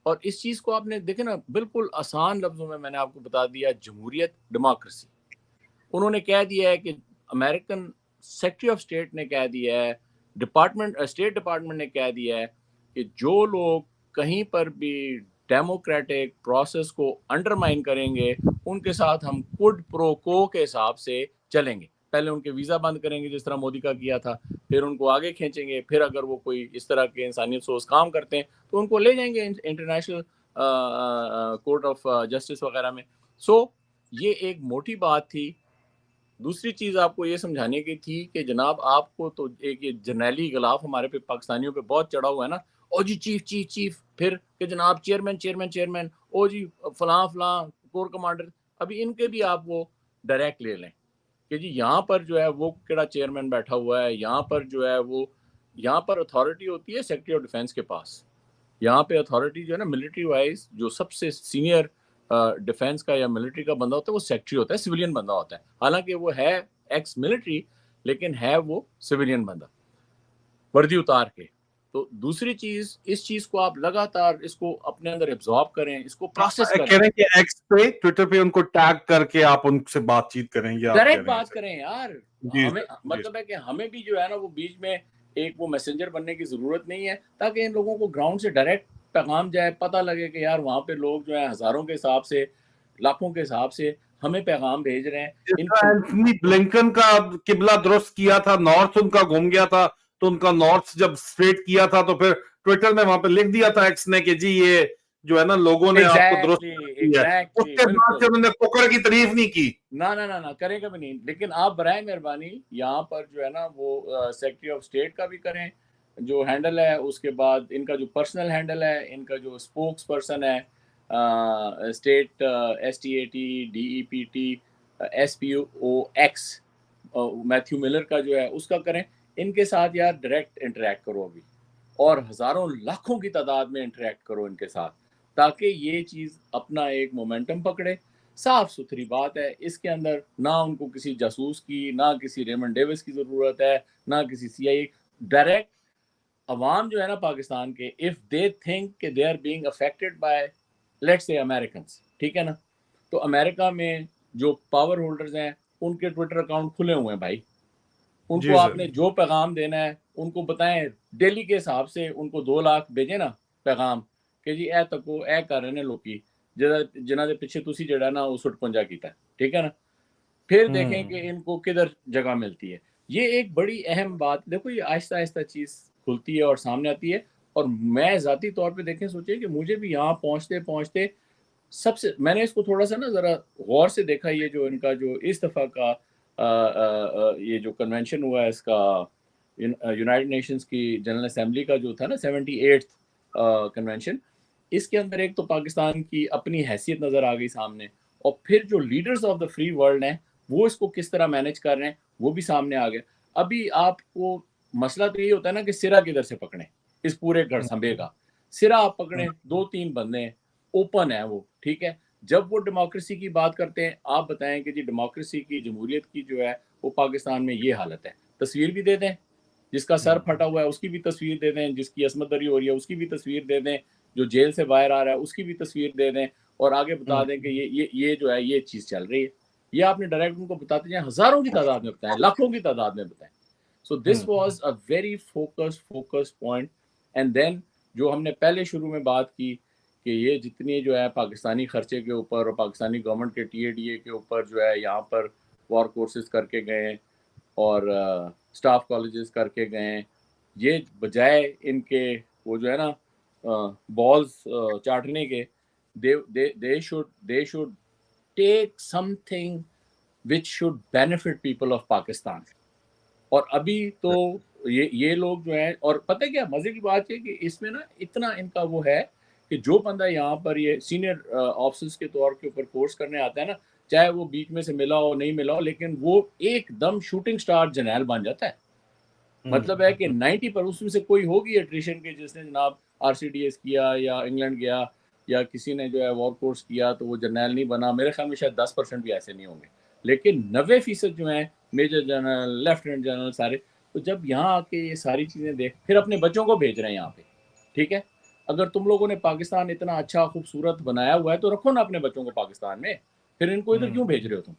और इस चीज़ को आपने देखे ना, बिल्कुल आसान लफ्ज़ों में मैंने आपको बता दिया, जमहूरियत, डेमोक्रेसी। उन्होंने कह दिया है कि अमेरिकन सेक्रेटरी ऑफ स्टेट ने कह दिया है, स्टेट डिपार्टमेंट ने कह दिया है कि जो लोग कहीं पर भी डेमोक्रेटिक प्रोसेस को अंडरमाइन करेंगे, उनके साथ हम कुड प्रो को के हिसाब से चलेंगे। पहले उनके वीज़ा बंद करेंगे जिस तरह मोदी का किया था, फिर उनको आगे खींचेंगे, फिर अगर वो कोई इस तरह के इंसानियत सोच काम करते हैं तो उनको ले जाएंगे इंटरनेशनल कोर्ट ऑफ जस्टिस वगैरह में। सो ये एक मोटी बात थी। दूसरी चीज़ आपको ये समझाने की थी कि जनाब, आपको तो एक ये जर्नैली गिलाफ हमारे पे पाकिस्तानियों पे बहुत चढ़ा हुआ है ना, ओ जी चीफ चीफ चीफ, फिर कि जनाब चेयरमैन चेयरमैन चेयरमैन, ओ जी फलां फलां कोर कमांडर। अभी इनके भी आप वो डायरेक्ट ले लें कि जी यहाँ पर जो है वो केड़ा चेयरमैन बैठा हुआ है, यहाँ पर जो है वो, यहाँ पर अथॉरिटी होती है सेक्रेटरी ऑफ डिफेंस के पास। यहाँ पे अथॉरिटी जो है ना, मिलिट्री वाइज जो सबसे सीनियर डिफेंस का या मिलिट्री का बंदा होता है वो सेक्रेटरी होता है, सिविलियन बंदा होता है। हालांकि वो है एक्स मिलिट्री, लेकिन है वो सिविलियन बंदा, वर्दी उतार के। तो दूसरी चीज, इस चीज को आप लगातार इसको अपने अंदर एब्जॉर्ब करें, इसको प्रोसेस कह करें, रहे हैं कि एक्स पे, ट्विटर पे उनको टैग करके आप उनसे बातचीत करेंगे, आप कह डायरेक्ट रहे हैं बात सर। करें यार। जी हमें सर, जी मतलब है कि हमें भी जो है ना वो बीच में एक वो मैसेंजर बनने की जरूरत नहीं है, ताकि इन लोगों को ग्राउंड से डायरेक्ट पैगाम जाए, पता लगे कि यार वहाँ पे लोग जो है हजारों के हिसाब से, लाखों के हिसाब से हमें पैगाम भेज रहे हैं। जितना एंथनी ब्लिंकन का किबला दुरुस्त किया था, नॉर्थ उनका घूम गया था, तो उनका नॉर्थ जब स्ट्रेट किया था तो फिर ट्विटर में वहां पे लिख दिया था एक्स ने कि जी ये जो है ना लोगों ने आपको दुरुस्त एग्जैक्टली किया है। एग्जैक्टली, उसके बाद से बिल्कुल। उन्होंने कुकर की तारीफ नहीं की। ना ना ना ना, करेगा भी नहीं। लेकिन आप बराए मेहरबानी यहाँ पर जो है ना वो सेक्रेटरी ऑफ स्टेट का भी करें जो हैंडल है, उसके बाद इनका जो पर्सनल हैंडल है, इनका जो स्पोक्स पर्सन है, state STAT DEPT SPOX Matthew Miller का जो है उसका करें। इनके साथ यार डायरेक्ट इंटरेक्ट करो अभी, और हजारों लाखों की तादाद में इंटरेक्ट करो इनके साथ, ताकि ये चीज़ अपना एक मोमेंटम पकड़े। साफ सुथरी बात है, इसके अंदर ना उनको किसी जासूस की, ना किसी रेमंड डेविस की ज़रूरत है, ना किसी CIA। डायरेक्ट अवाम जो है ना पाकिस्तान के, इफ़ दे थिंक कि they are being affected by let's say Americans, ठीक है ना, तो अमेरिका में जो पावर होल्डर्स हैं उनके ट्विटर अकाउंट खुले हुए हैं भाई। उनको जी सर। आपने जो पैगाम देना है उनको बताएं, डेली के हिसाब से उनको 2 लाख भेजें ना पैगाम कि जी ए तको ए कर रहे ने लोकी जिन्हां दे पिछे तुसी जेड़ा ना वो सुट पंजा कीता है, ठीक है ना। फिर देखें कि इनको किधर जगह मिलती है। ये एक बड़ी अहम बात, देखो ये आहिस्ता आहिस्ता चीज़ खुलती है और सामने आती है। और मैं ज़ाती तौर पे देखें, सोचिए कि मुझे भी यहाँ पहुँचते पहुँचते सबसे, मैंने इसको थोड़ा सा ना ज़रा गौर से देखा, ये जो इनका जो इस दफ़ा का ये जो कन्वेंशन हुआ है इसका, यूनाइटेड नेशंस की जनरल असेंबली का जो था ना 78th कन्वेंशन, इसके अंदर एक तो पाकिस्तान की अपनी हैसियत नज़र आ गई सामने, और फिर जो leaders of the free world हैं वो इसको किस तरह मैनेज कर रहे हैं वो भी सामने आ गया। अभी आपको मसला तो ये होता है ना कि सिरा किधर से पकड़ें इस पूरे घड़संबे का। सिरा आप पकड़ें, 2-3 बंदे हैं, ओपन है वो, ठीक है। जब वो डेमोक्रेसी की बात करते हैं, आप बताएं कि जी डेमोक्रेसी की, जमहूरियत की जो है वो पाकिस्तान में ये हालत है। तस्वीर भी दे दें, जिसका सर फटा हुआ है उसकी भी तस्वीर दे दें, जिसकी असमत दरी हो रही है उसकी भी तस्वीर दे दें, जो जेल से बाहर आ रहा है उसकी भी तस्वीर दे दें, और आगे बता दें कि ये जो है ये चीज़ चल रही है। ये आपने डायरेक्ट उनको बताते जाए, हजारों की तादाद में बताएं, लाखों की तादाद में बताएं। So this was a very focused point. And then जो हमने पहले शुरू में बात की कि ये जितनी जो है पाकिस्तानी खर्चे के ऊपर और पाकिस्तानी गवर्नमेंट के TADA के ऊपर जो है यहाँ पर वॉर कोर्सेज करके गए और स्टाफ कॉलेजेस करके गए, ये बजाय इनके वो जो है ना बॉल्स चाटने के, they should take something which should benefit people of Pakistan. और अभी तो ये लोग जो है, और पता है क्या मजे की बात है कि इसमें ना इतना इनका वो है कि जो बंदा यहाँ पर ये सीनियर ऑफिसर्स के तौर के ऊपर कोर्स करने आता है ना, चाहे वो बीच में से मिला हो नहीं मिला हो, लेकिन वो एकदम शूटिंग स्टार जनरल बन जाता है। मतलब है कि 90 पर उसमें से कोई होगी एट्रिशन के जिसने जनाब RCDS किया या इंग्लैंड गया या किसी ने जो है वॉर कोर्स किया तो वो जनरल नहीं बना। मेरे ख्याल में शायद 10% भी ऐसे नहीं होंगे, लेकिन 90% जो है मेजर जनरल, लेफ्टिनेंट जनरल सारे। तो जब यहाँ आके ये सारी चीज़ें देख, फिर अपने बच्चों को भेज रहे हैं यहाँ पे। ठीक है, अगर तुम लोगों ने पाकिस्तान इतना अच्छा खूबसूरत बनाया हुआ है तो रखो ना अपने बच्चों को पाकिस्तान में, फिर इनको इधर क्यों भेज रहे हो तुम?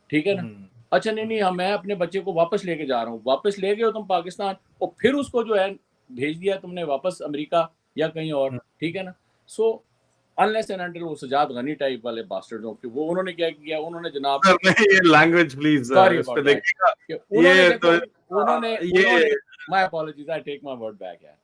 ठीक है ना। अच्छा नहीं नहीं, मैं अपने बच्चे को वापस लेके जा रहा हूँ, वापस ले गए हो तुम पाकिस्तान और फिर उसको जो है भेज दिया तुमने वापस अमेरिका या कहीं और। ठीक है ना। सो अनलेस एंड अनटिल वो सजाद गनी टाइप वाले बास्टर्डों के, वो उन्होंने क्या किया, उन्होंने जनाब ये लैंग्वेज प्लीज सॉरी इस पे अबाउट दैट, देखिएगा। उन्होंने ये देखो तो उन्होंने ये उन्होंने my apologies, I take my word back यार।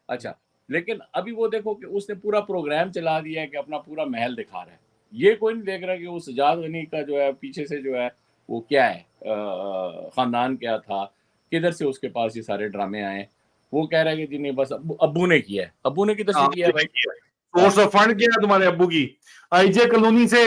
अच्छा, लेकिन अभी वो देखो कि उसने पूरा प्रोग्राम चला दिया है कि अपना पूरा महल दिखा रहा है। ये कोई नहीं देख रहा कि वो सजाद गनी का जो है पीछे से जो है वो क्या है, खानदान क्या था, किधर से उसके पास ये सारे ड्रामे आए। वो कह रहा है कि जी नहीं बस अब्बू ने किया है, अब्बू ने किधर से किया है भाई? सोर्स ऑफ फंड क्या है तुम्हारे अब्बू की? IJ कॉलोनी से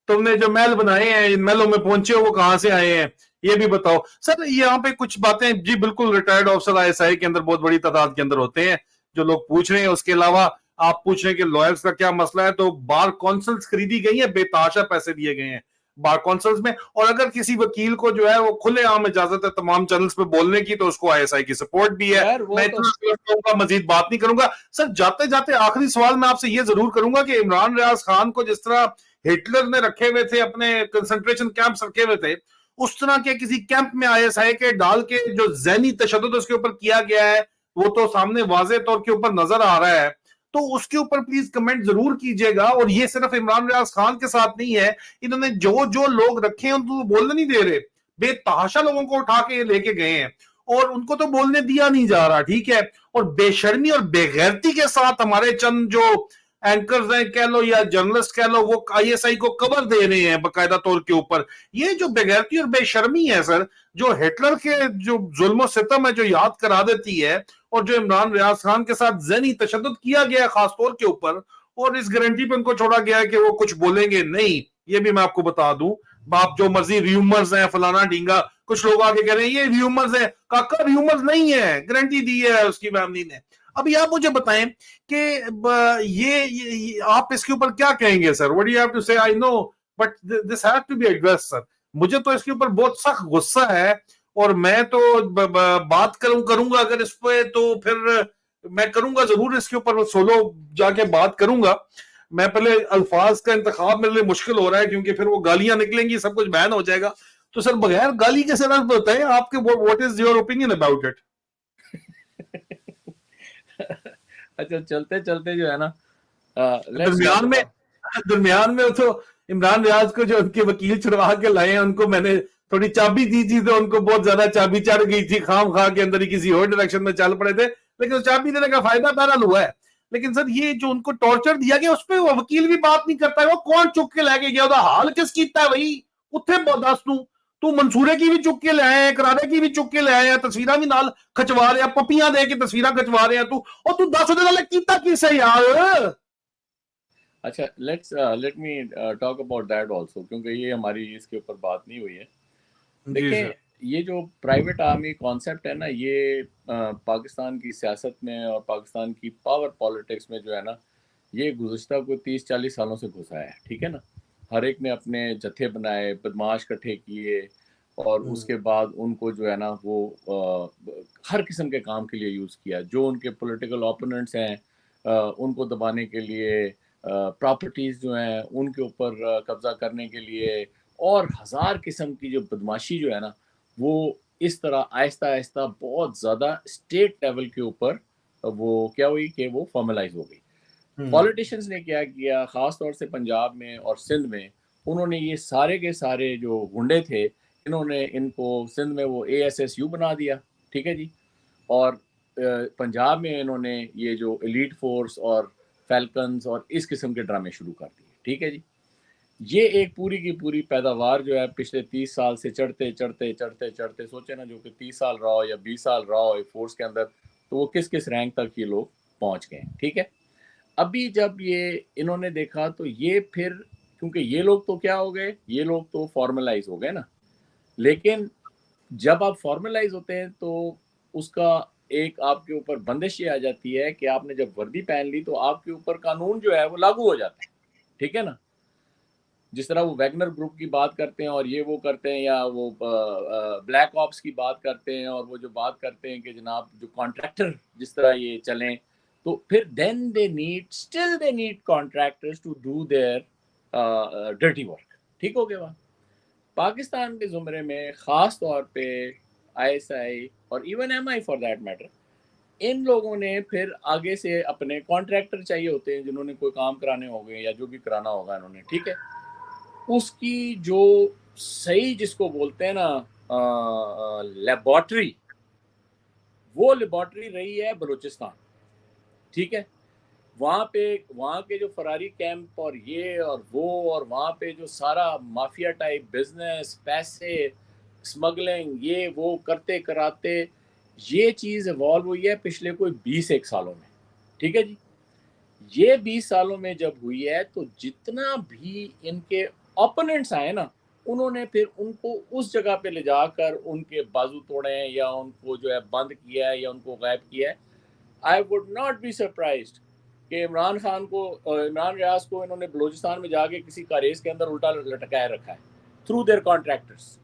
तुमने जो महल बनाए हैं, इन महलों में पहुंचे हो वो कहां से आए हैं ये भी बताओ सर। यहाँ पे कुछ बातें जी बिल्कुल रिटायर्ड ऑफिसर ISI के अंदर बहुत बड़ी तादाद के अंदर होते हैं जो लोग पूछ रहे हैं। उसके अलावा आप पूछ रहे हैं कि लॉयर्स का क्या मसला है, तो बार कौंसल्स खरीदी गई है, बेतहाशा पैसे दिए गए हैं बार कौंसल्स में। और अगर किसी वकील को जो है वो खुलेआम इजाजत है तमाम चैनल्स पे बोलने की, तो उसको ISI की सपोर्ट भी है। यार वो मैं तो इतना कहूंगा, मजीद बात नहीं करूंगा सर। जाते जाते आखिरी सवाल मैं आपसे ये जरूर करूंगा कि इमरान रियाज खान को जिस तरह हिटलर ने रखे हुए थे, अपने कंसंट्रेशन कैंप्स रखे हुए थे, उस तरह के किसी कैंप में ISI के डाल के जो जहनी तशद्दुद उसके ऊपर किया गया है वो तो सामने वाजे तौर के ऊपर नजर आ रहा है। तो उसके ऊपर प्लीज कमेंट जरूर कीजिएगा। और ये सिर्फ इमरान रियाज खान के साथ नहीं है, इन्होंने जो जो लोग रखे हैं उनको बोलने नहीं दे रहे, बेतहाशा लोगों को उठा के लेके गए हैं और उनको तो बोलने दिया नहीं जा रहा। ठीक है, और बेशर्मी और बेगैरती के साथ हमारे चंद जो एंकर्स हैं कह लो या जर्नलिस्ट कह लो, वो ISI को कवर दे रहे हैं बाकायदा तौर के ऊपर। ये जो बेगैरती और बेशर्मी है सर, जो हिटलर के जो जुल्म सितम है जो याद करा देती है, और जो इमरान रियाज खान के साथ जहनी तशद्दुद किया गया है खासतौर के ऊपर, और इस गारंटी पे उनको छोड़ा गया है कि वो कुछ बोलेंगे नहीं। ये भी मैं आपको बता दूं, बाप जो मर्जी र्यूमर्स हैं फलाना ढींगा, कुछ लोग आके कह रहे हैं ये र्यूमर्स है, काका र्यूमर्स नहीं है, गारंटी दी है उसकी फैमिली ने। अभी आप मुझे बताएं कि ये आप इसके ऊपर क्या कहेंगे sir? What you have to say? I know but this has to be addressed sir. मुझे तो इसके ऊपर बहुत सख्त गुस्सा है और मैं तो बात करूंगा अगर इस पे, तो फिर मैं करूंगा जरूर इसके ऊपर सोलो जाके बात करूंगा। मैं पहले अल्फाज का इंतखाब मेरे लिए मुश्किल हो रहा है क्योंकि फिर वो गालियां निकलेंगी, सब कुछ बैन हो जाएगा। तो सर बगैर गाली के सर बताएं आपके what is your opinion about it? अच्छा, चलते चलते जो है ना दरमियान में तो इमरान रियाज को जो उनके वकील छुड़वा के लाए हैं उनको मैंने थोड़ी चाबी दी थी, तो उनको बहुत ज्यादा चाबी चढ़ गई थी, खाम खा के अंदर ही किसी और डायरेक्शन में चल पड़े थे, लेकिन चाबी देने का फायदा बहरहाल हुआ है। लेकिन सर ये जो उनको टॉर्चर दिया गया उस पर वो वकील भी बात नहीं करता है। वो कौन चुक के लेके गया, उसका हाल किस कीता है भाई? उत्थे दस तू मंसूरे की भी चुक के ले आए, करारे की भी चुक के ले आए, तस्वीर भी नाल खचवा रहे, पपियां दे के तस्वीर खचवा रहे हैं तू, और तू दस नाल कीता किस है यार? अच्छा, let me talk about that also, क्योंकि ये हमारी इसके ऊपर बात नहीं हुई है। देखें, ये जो प्राइवेट आर्मी कॉन्सेप्ट है ना, ये पाकिस्तान की सियासत में और पाकिस्तान की पावर पॉलिटिक्स में जो है ना, ये गुज़श्ता कोई 30-40 सालों से घुसा है। ठीक है ना। हर एक ने अपने जत्थे बनाए, बदमाश इकट्ठे किए और उसके बाद उनको जो है ना वो हर किस्म के काम के लिए यूज़ किया। जो उनके पॉलिटिकल ओपोनेंट्स हैं उनको दबाने के लिए, प्रॉपर्टीज़ जो हैं उनके ऊपर कब्ज़ा करने के लिए, और हज़ार किस्म की जो बदमाशी जो है ना, वो इस तरह आहिस्ता-आहिस्ता बहुत ज़्यादा स्टेट लेवल के ऊपर वो क्या हुई कि वो फ़ॉर्मलाइज़ हो गई। हम्म। पॉलिटिशियंस ने क्या किया, ख़ास तौर से पंजाब में और सिंध में, उन्होंने ये सारे के सारे जो गुंडे थे, इन्होंने इनको सिंध में वो एएसएसयू बना दिया, ठीक है जी? और पंजाब में इन्होंने ये जो एलीट फ़ोर्स और फ़ैल्कन्स और इस किस्म के ड्रामे शुरू कर दिए, ठीक है जी? ये एक पूरी की पूरी पैदावार जो है पिछले 30 साल से चढ़ते सोचे ना जो कि 30 साल रहा हो या 20 साल रहा हो एक फ़ोर्स के अंदर, तो वो किस-किस रैंक तक ये लोग पहुँच गए हैं, ठीक है? अभी जब ये इन्होंने देखा तो ये फिर क्योंकि ये लोग तो क्या हो गए, ये लोग तो फ़ॉर्मलाइज़ हो गए ना, लेकिन जब आप फ़ॉर्मलाइज़ होते हैं तो उसका एक आपके ऊपर बंदिश ये आ जाती है कि आपने जब वर्दी पहन ली तो आपके ऊपर कानून जो है वो लागू हो जाता है, ठीक है ना? जिस तरह वो वैगनर ग्रुप की बात करते हैं और ये वो करते हैं या वो ब्लैक ऑप्स की बात करते हैं और वो जो बात करते हैं कि जनाब जो कॉन्ट्रैक्टर जिस तरह ये चलें, तो फिर then they need contractors to do their dirty work. ठीक हो गया बात? पाकिस्तान के ज़ुमरे में ख़ास तौर पे आईएसआई और even MI for that matter, इन लोगों ने फिर आगे से अपने कॉन्ट्रैक्टर चाहिए होते हैं जिन्होंने कोई काम कराने होंगे या जो भी कराना होगा इन्होंने, ठीक है? उसकी जो सही जिसको बोलते हैं ना लेबॉर्टरी, वो लेबॉर्टरी रही है बलूचिस्तान, ठीक है? वहाँ पे वहाँ के जो फरारी कैंप और ये और वो और वहाँ पे जो सारा माफिया टाइप बिजनेस, पैसे, स्मगलिंग ये वो करते कराते ये चीज़ इवॉल्व हुई है पिछले कोई 20 एक सालों में, ठीक है जी? ये 20 सालों में जब हुई है तो जितना भी इनके ओपोनेंट्स आए ना, उन्होंने फिर उनको उस जगह पे ले जाकर उनके बाजू तोड़े हैं या उनको जो है बंद किया है या उनको गायब किया है। I would not be surprised कि इमरान खान को इमरान रियाज को इन्होंने बलूचिस्तान में जाके किसी कारेज के अंदर उल्टा लटकाए रखा है थ्रू देयर कॉन्ट्रैक्टर्स।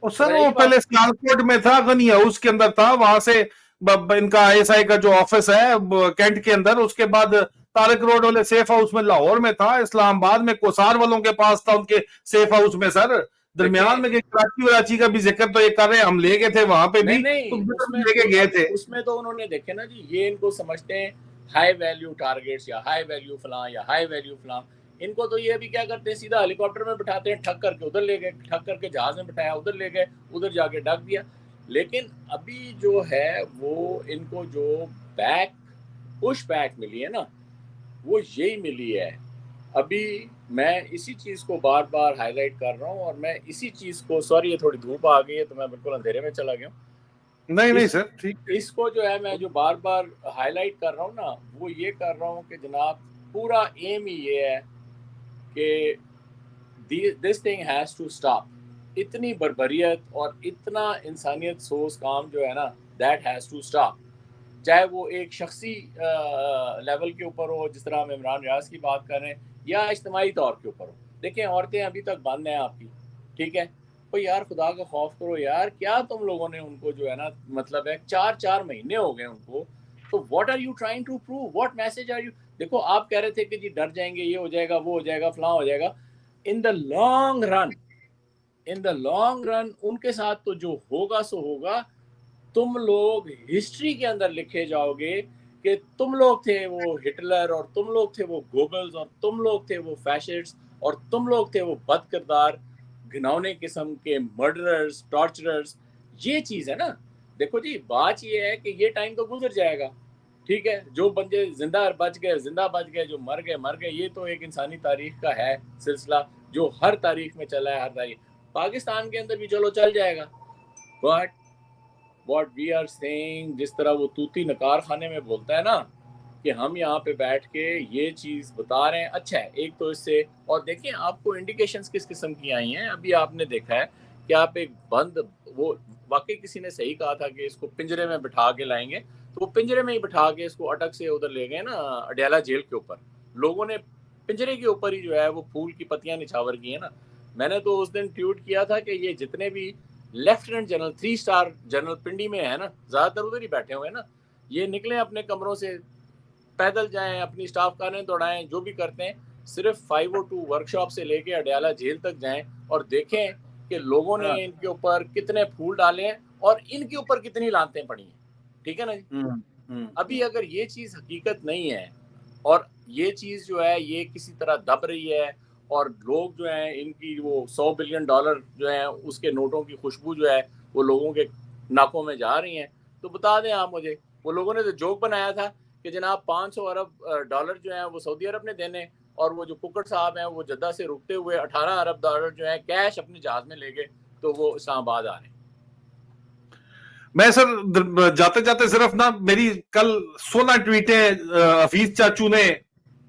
और तो सर मैं वो यही बात पहले सियालकोट में था, गनी हाउस के अंदर था, वहां से इनका आईएसआई का जो ऑफिस है कैंट के अंदर, उसके बाद तारिक रोड वाले सेफ हाउस में लाहौर में था, इस्लामाबाद में कोसार वालों के पास था उनके सेफ हाउस में सर। दरमियान देखें, में कराची वराची का भी जिक्र तो ये कर रहे हैं, हम ले गए थे वहां पे नहीं भी, तो नहीं उसमें लेके गए थे। उसमें तो उन्होंने देखे ना जी, ये इनको समझते हैं हाई वैल्यू टारगेट्स या हाई वैल्यू फलां या हाई वैल्यू फलां। इनको तो ये अभी क्या करते हैं, सीधा हेलीकॉप्टर में बिठाते हैं, ठक करके उधर ले गए, ठक करके जहाज में बिठाया उधर ले गए, उधर जाके ढक दिया। लेकिन अभी जो है वो इनको जो बैक पुश बैक मिली है ना, वो यही मिली है। अभी मैं इसी चीज़ को बार-बार हाइलाइट कर रहा हूँ और मैं इसी चीज़ को, सॉरी ये थोड़ी धूप आ गई है तो मैं बिल्कुल अंधेरे में चला गया हूँ। नहीं नहीं इस सर, ठीक है। इसको जो है मैं जो बार-बार हाइलाइट कर रहा हूँ ना, वो ये कर रहा हूँ कि जनाब पूरा एम ही ये है कि this thing has to stop. इतनी बर्बरियत और इतना इंसानियत सोस काम जो है ना, दैट हैज़ टू स्टॉप। चाहे वो एक शख्सी लेवल के ऊपर हो, जिस तरह हम इमरान रियाज की बात कर रहे हैं, या इज्तिमाई तौर के ऊपर हो। देखिए औरतें अभी तक बंद हैं आपकी, ठीक है? तो यार खुदा का खौफ करो यार, क्या तुम लोगों ने उनको जो है ना, मतलब है 4-4 महीने हो गए उनको, तो what are you trying to prove? What message are you, देखो आप कह रहे थे कि जी डर जाएँगे, ये हो जाएगा, वो हो जाएगा, फलाँ हो जाएगा। In the long run, in the long run उनके साथ तो जो होगा सो होगा। तुम लोग हिस्ट्री के अंदर लिखे जाओगे कि तुम लोग थे वो हिटलर और तुम लोग थे वो गोबल्स और तुम लोग थे वो फैशिस्ट्स और तुम लोग थे वो बदकिरदार घिनौने किस्म के मर्डरर्स, टॉर्चरर्स। ये चीज़ है ना। देखो जी बात ये है कि ये टाइम तो गुजर जाएगा, ठीक है? जो बंदे जिंदा बच गए जिंदा बच गए, जो मर गए, ये तो एक इंसानी तारीख का है सिलसिला जो हर तारीख में चला है, हर तारीख पाकिस्तान के अंदर भी चलो चल जाएगा। But what we are saying, जिस तरह वो तूती नकार खाने में बोलता है ना कि हम यहाँ पे बैठ के ये चीज़ बता रहे हैं, अच्छा है एक तो इससे। और देखिए आपको इंडिकेशंस किस किस्म की आई हैं, अभी आपने देखा है कि आप एक बंद, वो वाकई किसी ने सही कहा था कि इसको पिंजरे में बिठा के लाएंगे, तो वो पिंजरे में ही बिठा के इसको अटक से उधर ले गए ना अडयाला जेल के ऊपर। लोगों ने पिंजरे के ऊपर ही जो है वो फूल की पत्तियां निछावर की है ना। मैंने तो उस दिन ट्वीट किया था कि ये जितने भी लेफ्टिनेंट जनरल 3 स्टार जनरल पिंडी में है ना, ज़्यादातर उधर ही बैठे हुए हैं ना, ये निकलें अपने कमरों से, पैदल जाएं, अपनी स्टाफ कारें दौड़ाएं, जो भी करते हैं, सिर्फ 502 वर्कशॉप से लेके अडयाला जेल तक जाएं और देखें कि लोगों ने इनके ऊपर कितने फूल डाले हैं और इनके ऊपर कितनी लानतें पड़ी हैं। ठीक है ना जी। अभी अगर ये चीज़ हकीकत नहीं है और ये चीज़ जो है ये किसी तरह दब रही है और लोग जो हैं इनकी वो $100 बिलियन जो है उसके नोटों की खुशबू जो है वो लोगों के नाकों में जा रही हैं, तो बता दें आप मुझे। वो लोगों ने तो जोक बनाया था कि जनाब 500 अरब डॉलर जो है वो सऊदी अरब ने देने और वो जो कुकड़ साहब हैं वो जद्दा से रुकते हुए 18 अरब डॉलर जो है कैश अपने जहाज में ले गए, तो वो इस्लामाबाद आ रहे हैं। मैं सर जाते जाते सिर्फ ना मेरी कल 16 ट्वीटें हफीज चाचू ने,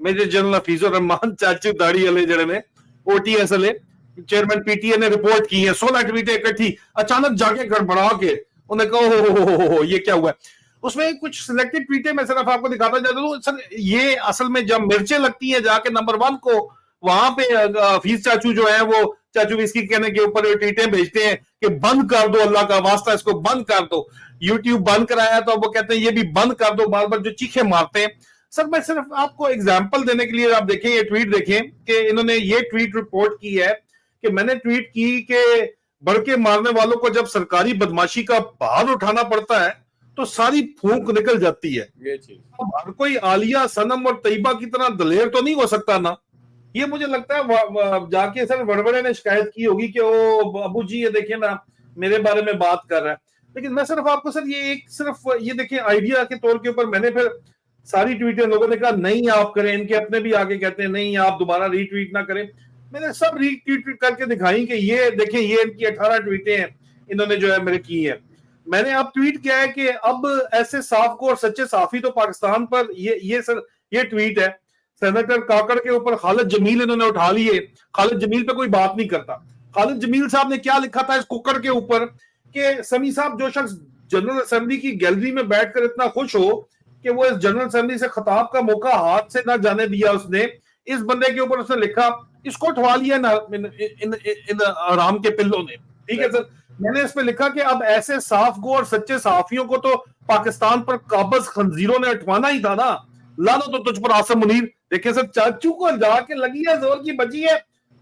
मेजर जनरल हफीजुर रहमान चाचू दाढ़ी वाले जड़े ने ओटीएस वाले चेयरमैन पीटीए ने रिपोर्ट की है। 16 ट्वीटें इकट्ठी अचानक जाके गड़बड़ा के उन्हें कहा ये क्या हुआ। उसमें कुछ सिलेक्टेड ट्वीटें मैं सिर्फ आपको दिखाता जाता हूँ सर। ये असल में जब मिर्चें लगती हैं जाके नंबर 1 को वहां पे हफीज चाचू जो है वो चाचू इसकी कहने के ऊपर ट्वीटें भेजते हैं कि बंद कर दो, अल्लाह का वास्ता इसको बंद कर दो। यूट्यूब बंद कराया तो वो कहते हैं ये भी बंद कर दो, बार बार जो चीखे मारते हैं। सर मैं सिर्फ आपको एग्जांपल देने के लिए आप देखें ये ट्वीट देखें कि इन्होंने ये ट्वीट रिपोर्ट की है कि मैंने ट्वीट की कि बड़के मारने वालों को जब सरकारी बदमाशी का भार उठाना पड़ता है तो सारी फूंक निकल जाती है। ये चीज हर कोई आलिया, सनम और तैयबा की तरह दलेर तो नहीं हो सकता ना। ये मुझे लगता है जाके सर बड़बड़े ने शिकायत की होगी कि ओ अबू जी ये देखिए ना मेरे बारे में बात कर रहा है। लेकिन मैं सिर्फ आपको सर ये एक सिर्फ ये देखिए आइडिया के तौर के ऊपर मैंने फिर सारी ट्वीटें लोगों ने कहा नहीं आप करें, इनके अपने भी आगे कहते हैं नहीं आप दोबारा रीट्वीट ना करें। मैंने सब रीट्वीट करके दिखाई कि ये देखें ये इनकी 18 ट्वीटें हैं इन्होंने जो है मेरे की है। मैंने अब ट्वीट किया है कि अब ऐसे साफ को और सच्चे साफी तो पाकिस्तान पर ये सर ये ट्वीट है सेनेटर काकड़ के ऊपर खालिद जमील इन्होंने उठा लिए। खालिद जमील पे कोई बात नहीं करता। खालिद जमील साहब ने क्या लिखा था इस कुकर के ऊपर कि समी साहब जो शख्स जनरल असेंबली की गैलरी में बैठकर इतना खुश हो कि वो इस जनरल असेंबली से खिताब का मौका हाथ से ना जाने दिया, उसने इस बंदे के ऊपर उसने लिखा इसको उठवा लिया ना इन आराम के पिल्लों ने। ठीक है सर, मैंने इस पे लिखा कि अब ऐसे साफ गो और सच्चे साफियों को तो पाकिस्तान पर काबज खंजीरों ने उठवाना ही था ना। लानो तो तुझ पर आसिम मुनीर। देखिए सर चाचू को जाके लगी है जोर की बची है,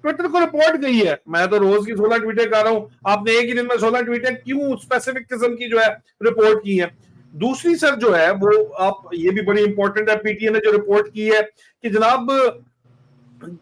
ट्विटर को रिपोर्ट गई है। मैं तो रोज की 16 ट्वीटें कर रहा हूं, आपने एक ही दिन में 16 ट्वीटें क्यों स्पेसिफिक किस्म की जो है रिपोर्ट की है। दूसरी सर जो है वो आप ये भी बड़ी इंपॉर्टेंट है, पीटीए ने जो रिपोर्ट की है कि जनाब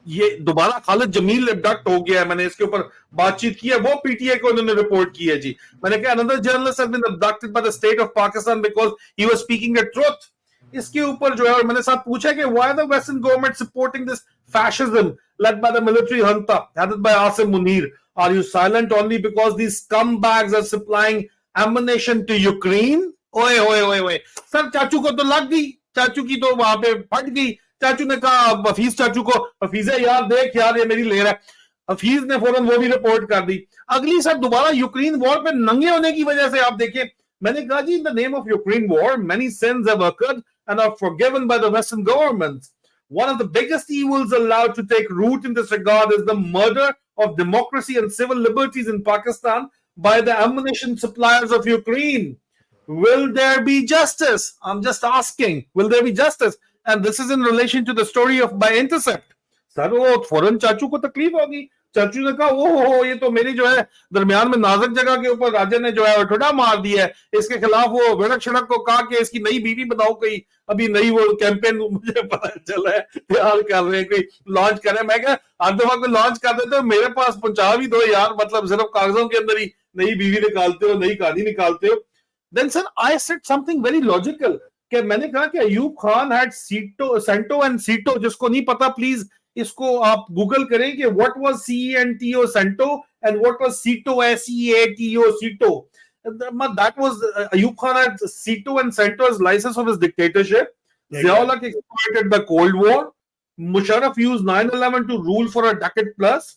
ये दोबारा खालिद जमील अबडक्ट हो गया है। मैंने इसके ऊपर बातचीत की है, वो पीटीए को उन्होंने रिपोर्ट की है जी। मैंने कहा another journalist has been abducted by the state of Pakistan because he was speaking the truth. इसके ऊपर जो है और मैंने साथ पूछा कि why the western government supporting this fascism led by the military junta headed by Asim Munir. Are you silent only because these scumbags are supplying ammunition to Ukraine. ओए ओए ओए ओए सर चाचू को तो लग गई, चाचू की तो वहां पे फट गई। चाचू ने कहा हफीज चाचू को, हफीज यार देख यार ये मेरी ले रहा है। हफीज ने फौरन वो भी रिपोर्ट कर दी। अगली सर दोबारा यूक्रेन वॉर पे नंगे होने की वजह से आप देखें, मैंने कहा जी in the name of Ukraine war many sins have occurred and are forgiven by the Western governments. One of the biggest evils allowed to take root in this regard is the murder of democracy and civil liberties in Pakistan by the ammunition suppliers of Ukraine. Will there be justice? I'm just asking, will there be justice? And this is in relation to the story of by Intercept. Sir वो फौरन चाचू को तकलीफ होगी। चाचू ने कहा ओहो ये तो मेरी जो है दरमियान में नाजुक जगह के ऊपर राजा ने जो है ठुडा मार दिया है। इसके खिलाफ वो विड़क शिड़क को कहा कि इसकी नई बीवी बनाओ, कोई अभी नई वो कैंपेन मुझे पता चला है तैयार कर रहे हैं, कोई लॉन्च कर रहे हैं। मैं क्या हर दफा कोई लॉन्च कर देते हो मेरे पास पहुंचा भी दो यार, मतलब सिर्फ कागजों के अंदर ही नई बीवी निकालते हो, नई कहानी निकालते हो। Then sir I said something very logical कि मैंने कहा कि Ayub Khan had CENTO and SEATO. जिसको नहीं पता प्लीज इसको आप गूगल करें कि what was CENTO CENTO and what was SEATO SEATO सीटो। That was Ayub Khan had Sito and Santo as license of his dictatorship. Ziaul-Haq exploited the Cold War. Musharraf used 9/11 to rule for a decade plus.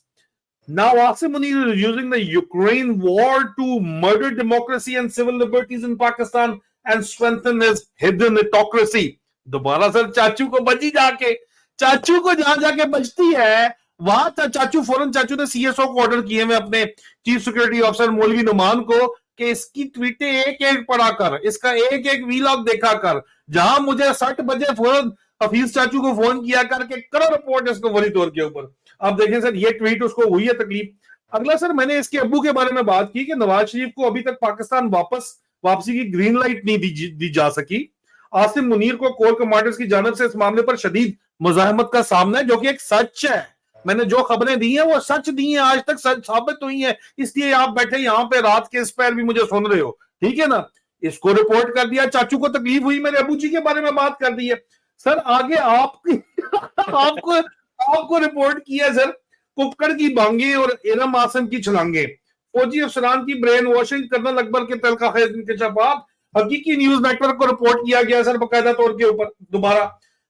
Now Asim Munir is using the Ukraine war to murder democracy and civil liberties in Pakistan and strengthen his hidden autocracy. दोबारा sir चाचू को बची जाके, चाचू को जहां जाके बचती है वहां चाचू फौरन चाचू ने CSO को ऑर्डर किए में अपने चीफ सिक्योरिटी ऑफिसर मौलवी नुमान को कि इसकी ट्वीटें एक एक पढ़ा कर, इसका एक एक वीलॉग देखा कर। जहां मुझे 60 बजे फौरन हफीज चाचू को फोन किया करके करो रिपोर्ट इसको फौरी तौर के ऊपर। आप देखें सर, ये ट्वीट उसको हुई है तकलीफ। अगला सर, मैंने इसके अब्बू के बारे में बात की कि नवाज शरीफ को अभी तक पाकिस्तान वापसी की ग्रीन लाइट नहीं दी जा सकी। आसिम मुनीर को कोर कमांडर्स की जानब से इस मामले पर शदीद मुजाहमत का सामना है, जो कि एक सच है। मैंने जो खबरें दी हैं वो सच दी हैं, आज तक सच साबित हुई हैं, इसलिए आप बैठे यहाँ पे रात के इस पैर भी मुझे सुन रहे हो, ठीक है ना। इसको रिपोर्ट कर दिया, चाचू को तकलीफ हुई, मेरे अबू जी के बारे में बात कर दी है सर। आगे आपकी आपको रिपोर्ट किया सर, कुपकड़ की बांगे और इरम आसम की छलांगे, फौजी अफसरान की ब्रेन वॉशिंग, कर्नल अकबर के तलखा इंकशाफात, हकीकी न्यूज नेटवर्क को रिपोर्ट किया गया सर बाकायदा तौर के ऊपर दोबारा।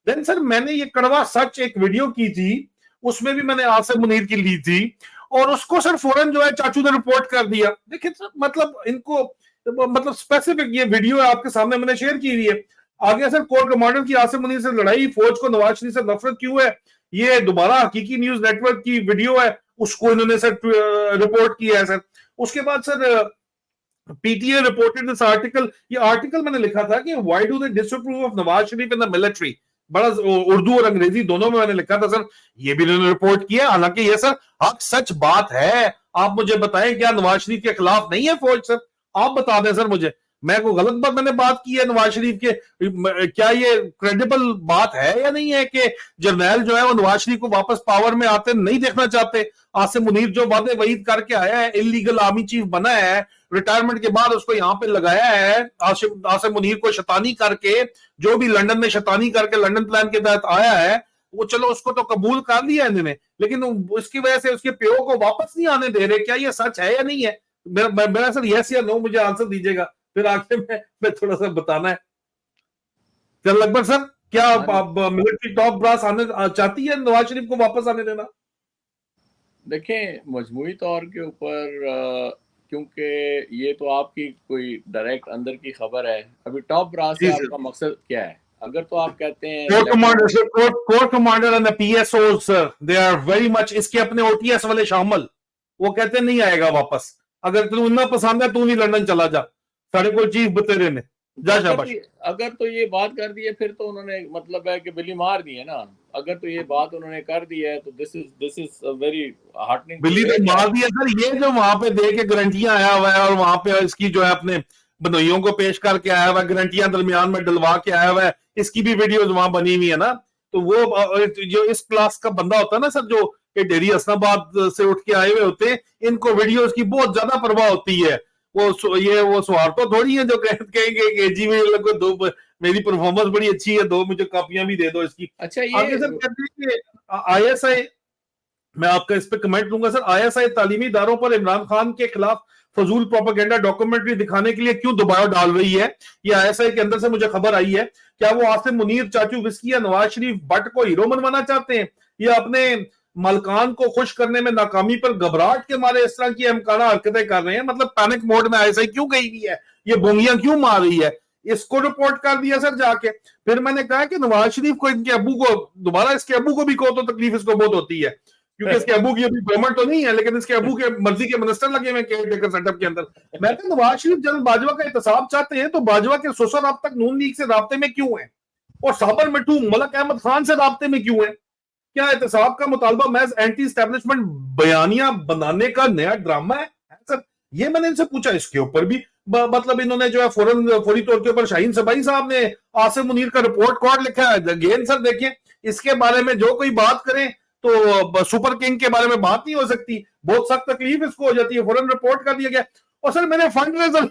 देन सर, मैंने ये कड़वा सच एक वीडियो की थी, उसमें भी मैंने आसिम मुनीर की ली थी, और उसको सर फौरन जो है चाचू ने रिपोर्ट कर दिया। देखिए सर, मतलब इनको मतलब स्पेसिफिक ये वीडियो है आपके सामने, मैंने शेयर की हुई है। आगे सर, कोर कमांडर की आसिम मुनीर से लड़ाई, फौज को नवाज शरीफ से नफरत क्यों है, ये दोबारा हकीकी न्यूज नेटवर्क की वीडियो है, उसको इन्होंने सर रिपोर्ट किया है सर। उसके बाद sir, PTA reported this article, ये आर्टिकल मैंने लिखा था कि why do they disapprove of Nawaz Sharif in the military, बड़ा उर्दू और अंग्रेजी दोनों में मैंने लिखा था सर, ये भी इन्होंने रिपोर्ट किया। हालांकि ये सर हक सच बात है। आप मुझे बताएं, क्या नवाज शरीफ के खिलाफ नहीं है फौज सर? आप बता दें सर मुझे, मैं कोई गलत बात मैंने बात की है नवाज शरीफ के? क्या ये क्रेडिबल बात है या नहीं है कि जर्नैल जो है वो नवाज शरीफ को वापस पावर में आते नहीं देखना चाहते? आसिम मुनीर जो वादे वहीद करके आया है, इलीगल आर्मी चीफ बना है, रिटायरमेंट के बाद उसको यहाँ पे लगाया है, आसिम मुनीर को शैतानी करके, जो भी लंदन में शैतानी करके लंदन प्लान के तहत आया है, वो चलो उसको तो कबूल कर लिया इन्होंने, लेकिन उसकी वजह से उसके प्यो को वापस नहीं आने दे रहे। क्या ये सच है या नहीं है? मेरा सर यस या नो मुझे आंसर दीजिएगा, फिर आगे मैं थोड़ा सा बताना है। चल अकबर सर, क्या आप मिलिट्री टॉप ब्रास आने चाहती है नवाज शरीफ को वापस आने देना? देखें, मजमूई तौर के ऊपर क्योंकि ये तो आपकी कोई डायरेक्ट अंदर की खबर है, अभी टॉप ब्रास से आपका मकसद क्या है? अगर तो आप कहते हैं core commander and the PSO sir, they are very much, इसके अपने ओटीएस वाले शामिल, वो कहते नहीं आएगा वापस, अगर तू इतना पसंद है तू भी लंदन चला जा, साढ़े को चीफ बतेरे ने जा शाबाश। अगर तो ये बात कर दी है, फिर तो उन्होंने मतलब है कि बिल्ली मार दी है ना। अगर तो ये बात उन्होंने कर दी है तो दिस इज वेरी हार्टनिंग। बिल्ली तो मार दी है सर, ये जो वहां पे दे के गारंटियां आया हुआ है और वहां पे इसकी जो है अपने बंदोइयों को पेश करके आया हुआ है, गारंटियां दरमियान में डलवा के आया हुआ है, इसकी भी वीडियोस वहां बनी हुई है ना। तो वो जो इस क्लास का बंदा होता है ना सर, जो डेरी हसनाबाद से उठ के आए हुए होते हैं, इनको वीडियोस की बहुत ज्यादा परवाह होती है। वो स्वार्थो थोड़ी है जो कहेंगे कि जी को दो, मेरी परफॉर्मेंस बड़ी अच्छी है, दो मुझे कॉपियां भी दे दो इसकी। अच्छा, ये आगे सर कहते हैं कि आईएसआई, मैं आपका इस पे कमेंट लूंगा सर, आईएसआई तालीमी इदारों पर इमरान खान के खिलाफ फजूल प्रोपेगेंडा डॉक्यूमेंट्री दिखाने के लिए क्यों दबाव डाल रही है? ये आईएसआई के अंदर से मुझे खबर आई है। क्या वो आसिम मुनीर, चाचू विस्की या नवाज शरीफ भट्ट को हीरो बनवाना चाहते हैं, या अपने मलकान को खुश करने में नाकामी पर घबराहट के मारे इस तरह की अहमकाना हरकतें कर रहे हैं? मतलब पैनिक मोड में आईएसआई क्यों गई हुई है, ये बोंगियां क्यों मार रही है? इसको रिपोर्ट कर दिया सर जाके। फिर मैंने कहा कि नवाज शरीफ को, इनके अबू को, दोबारा इसके अबू को भी कहो तो तकलीफ इसको बहुत होती है, क्योंकि इसके अबू की अभी गवर्नमेंट तो नहीं है, लेकिन इसके अबू के मर्जी के मिनिस्टर लगे हुए केयर टेकर सेटअप के अंदर। मैं कहता नवाज शरीफ जनरल बाजवा का एहतसाब चाहते हैं तो बाजवा के ससुर अब तक नून लीग से राब्ते में क्यों है, और साबर मिट्टू मलक अहमद खान से राब्ते में क्यों है? क्या एहतसाब का मुतालबा महज एंटी एस्टेब्लिशमेंट बयानिया बनाने का नया ड्रामा है सर? ये मैंने इनसे पूछा। इसके ऊपर भी मतलब इन्होंने जो है फौरी तौर के ऊपर शाहीन सबाई साहब ने आसिम मुनीर का रिपोर्ट कार्ड लिखा है। अगेन सर देखिए, इसके बारे में जो कोई बात करे तो सुपर किंग के बारे में बात नहीं हो सकती, बहुत सख्त तकलीफ इसको हो जाती है, फौरन रिपोर्ट कर दिया गया। और सर मैंने फंड रेजर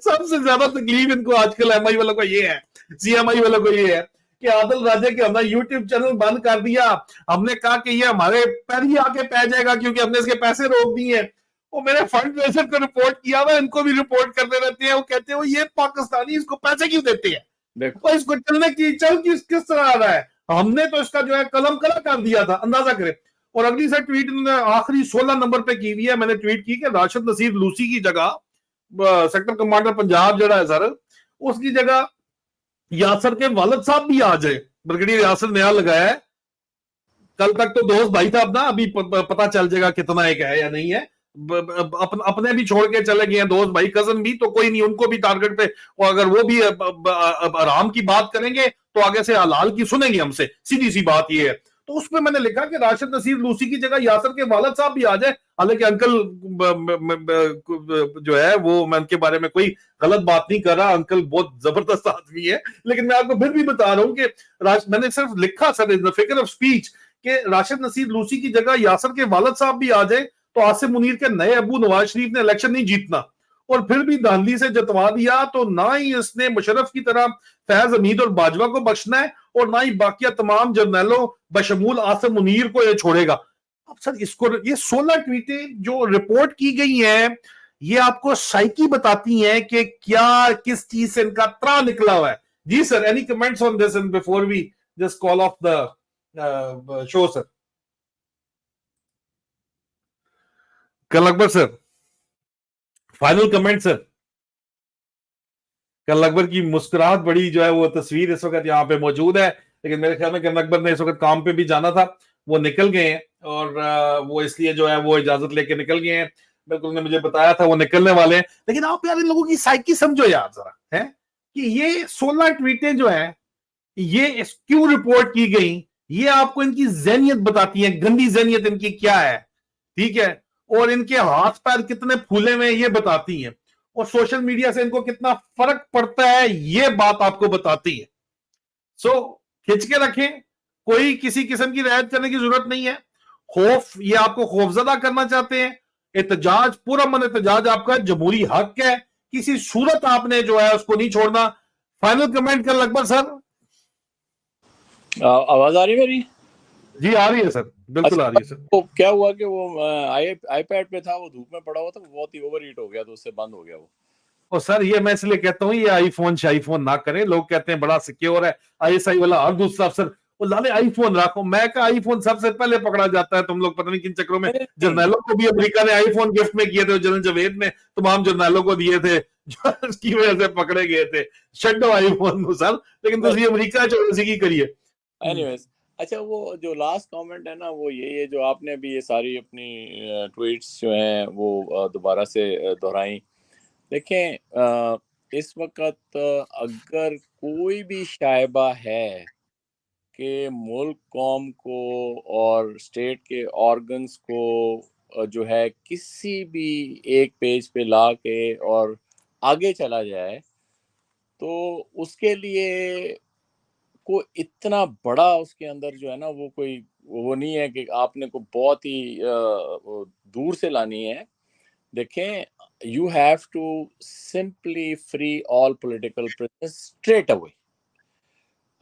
सबसे ज्यादा तकलीफ इनको आजकल एमआई वालों को ये है, सीएमआई वालों को ये है कि आदिल राजे के हमने यूट्यूब चैनल बंद कर दिया, हमने कहा कि ये हमारे पैर ही आके पै जाएगा क्योंकि हमने इसके पैसे रोक दिए हैं। वो मेरे फंड रेजर को रिपोर्ट किया हुआ, इनको भी रिपोर्ट करते रहते हैं। वो कहते हैं वो ये पाकिस्तानी इसको पैसे क्यों देते हैं, देखो इसको चलने की चल किस तरह आ रहा है, हमने तो इसका जो है कलम कला कर दिया था, अंदाजा करें। और अगली सर ट्वीट आखिरी 16 नंबर पे की हुई है, मैंने ट्वीट की कि राशिद नसीर लूसी की जगह सेक्टर कमांडर पंजाब जड़ा है सर, उसकी जगह यासर के वालिद साहब भी आ जाए। ब्रिगेडियर यासर नया लगाया है, कल तक तो दोस्त भाई था अपना, अभी पता चल जाएगा कितना एक है या नहीं है। अपने भी छोड़ के चले गए हैं दोस्त भाई कजन भी, तो कोई नहीं, उनको भी टारगेट पे, और अगर वो भी आराम की बात करेंगे तो आगे से हलाल की सुनेंगे हमसे, सीधी सी बात ये है। तो उसमें मैंने लिखा कि राशिद नसीर लूसी की जगह यासर के वालिद साहब भी आ जाए। हालांकि अंकल जो है वो, मैं उनके बारे में कोई गलत बात नहीं कर रहा, अंकल बहुत जबरदस्त आदमी है, लेकिन मैं आपको फिर भी बता रहा हूं कि मैंने सिर्फ लिखा sir in the figure of speech कि राशिद नसीर लूसी की जगह यासर के वालिद साहब भी आ जाए तो आसिम मुनीर के नए अबू नवाज शरीफ ने इलेक्शन नहीं जीतना, और फिर भी धांधली से जतवा दिया, तो ना ही इसने मुशर्रफ की तरह फैज हमीद और बाजवा को बख्शना है, और ना ही बाकी तमाम जर्नैलों बशमूल आसिम मुनीर को ये छोड़ेगा। अब सर इसको, ये 16 ट्वीटें जो रिपोर्ट की गई हैं, ये आपको साइकी बताती हैं कि क्या किस चीज से इनका त्रा निकला हुआ है। जी sir, any comments on this and before we just call off the show sir. कल Akbar sir, final comment sir. कल अकबर की मुस्कुराहट बड़ी जो है वो तस्वीर इस वक्त यहाँ पे मौजूद है, लेकिन मेरे ख्याल में कल अकबर ने इस वक्त काम पे भी जाना था, वो निकल गए हैं, और वो इसलिए जो है वो इजाजत लेके निकल गए हैं। बिल्कुल ने मुझे बताया था वो निकलने वाले हैं, लेकिन आप यार इन लोगों की साइकी समझो यार जरा, है कि ये 16 ट्वीटें जो है ये क्यों रिपोर्ट की गई, ये आपको इनकी जहनियत बताती है, गंदी जहनियत इनकी क्या है, ठीक है, और इनके हाथ पैर कितने फूले हुए ये बताती हैं, और सोशल मीडिया से इनको कितना फर्क पड़ता है ये बात आपको बताती है। सो खिंच के रखें, कोई किसी किस्म की रियायत करने की जरूरत नहीं है। खौफ, ये आपको खौफजदा करना चाहते हैं, एहतजाज, पूरा मन एहतजाज आपका जमहूरी हक है, किसी सूरत आपने जो है उसको नहीं छोड़ना। फाइनल कमेंट कर लगभग सर। आवाज आ रही है मेरी? जी आ रही है सर, बिल्कुल आ रही है सर। तो क्या हुआ कि वो आईपैड पे था, वो धूप में पड़ा हुआ था, बहुत ही ओवर हीट हो गया, तो उससे बंद हो गया वो। और सर ये मैं इसलिए कहता हूँ ये आईफोन ना करें, लोग कहते हैं बड़ा सिक्योर है आईएसआई वाला, और दूसरा अफसर वो लाले आईफोन रखो, मैं का आईफोन सबसे पहले पकड़ा जाता है, तुम लोग पता नहीं किन चक्रों में। जर्नैलों को भी अमेरिका ने आईफोन गिफ्ट में किए थे, जनरल जवेद ने तमाम जर्नैलों को दिए थे, इसकी वजह से पकड़े गए थे। शड्डो आईफोन सर, लेकिन तुम अमेरिका चौधरी की करिए। एनीवेज, अच्छा वो जो लास्ट कमेंट है ना, वो ये जो आपने भी ये सारी अपनी ट्वीट्स जो हैं वो दोबारा से दोहराई। देखें, इस वक्त अगर कोई भी शायबा है कि मुल्क कौम को और स्टेट के ऑर्गन्स को जो है किसी भी एक पेज पे ला के और आगे चला जाए, तो उसके लिए को इतना बड़ा उसके अंदर जो है ना वो कोई वो नहीं है कि आपने को बहुत ही दूर से लानी है। देखें, you have to simply free all political prisoners straight away.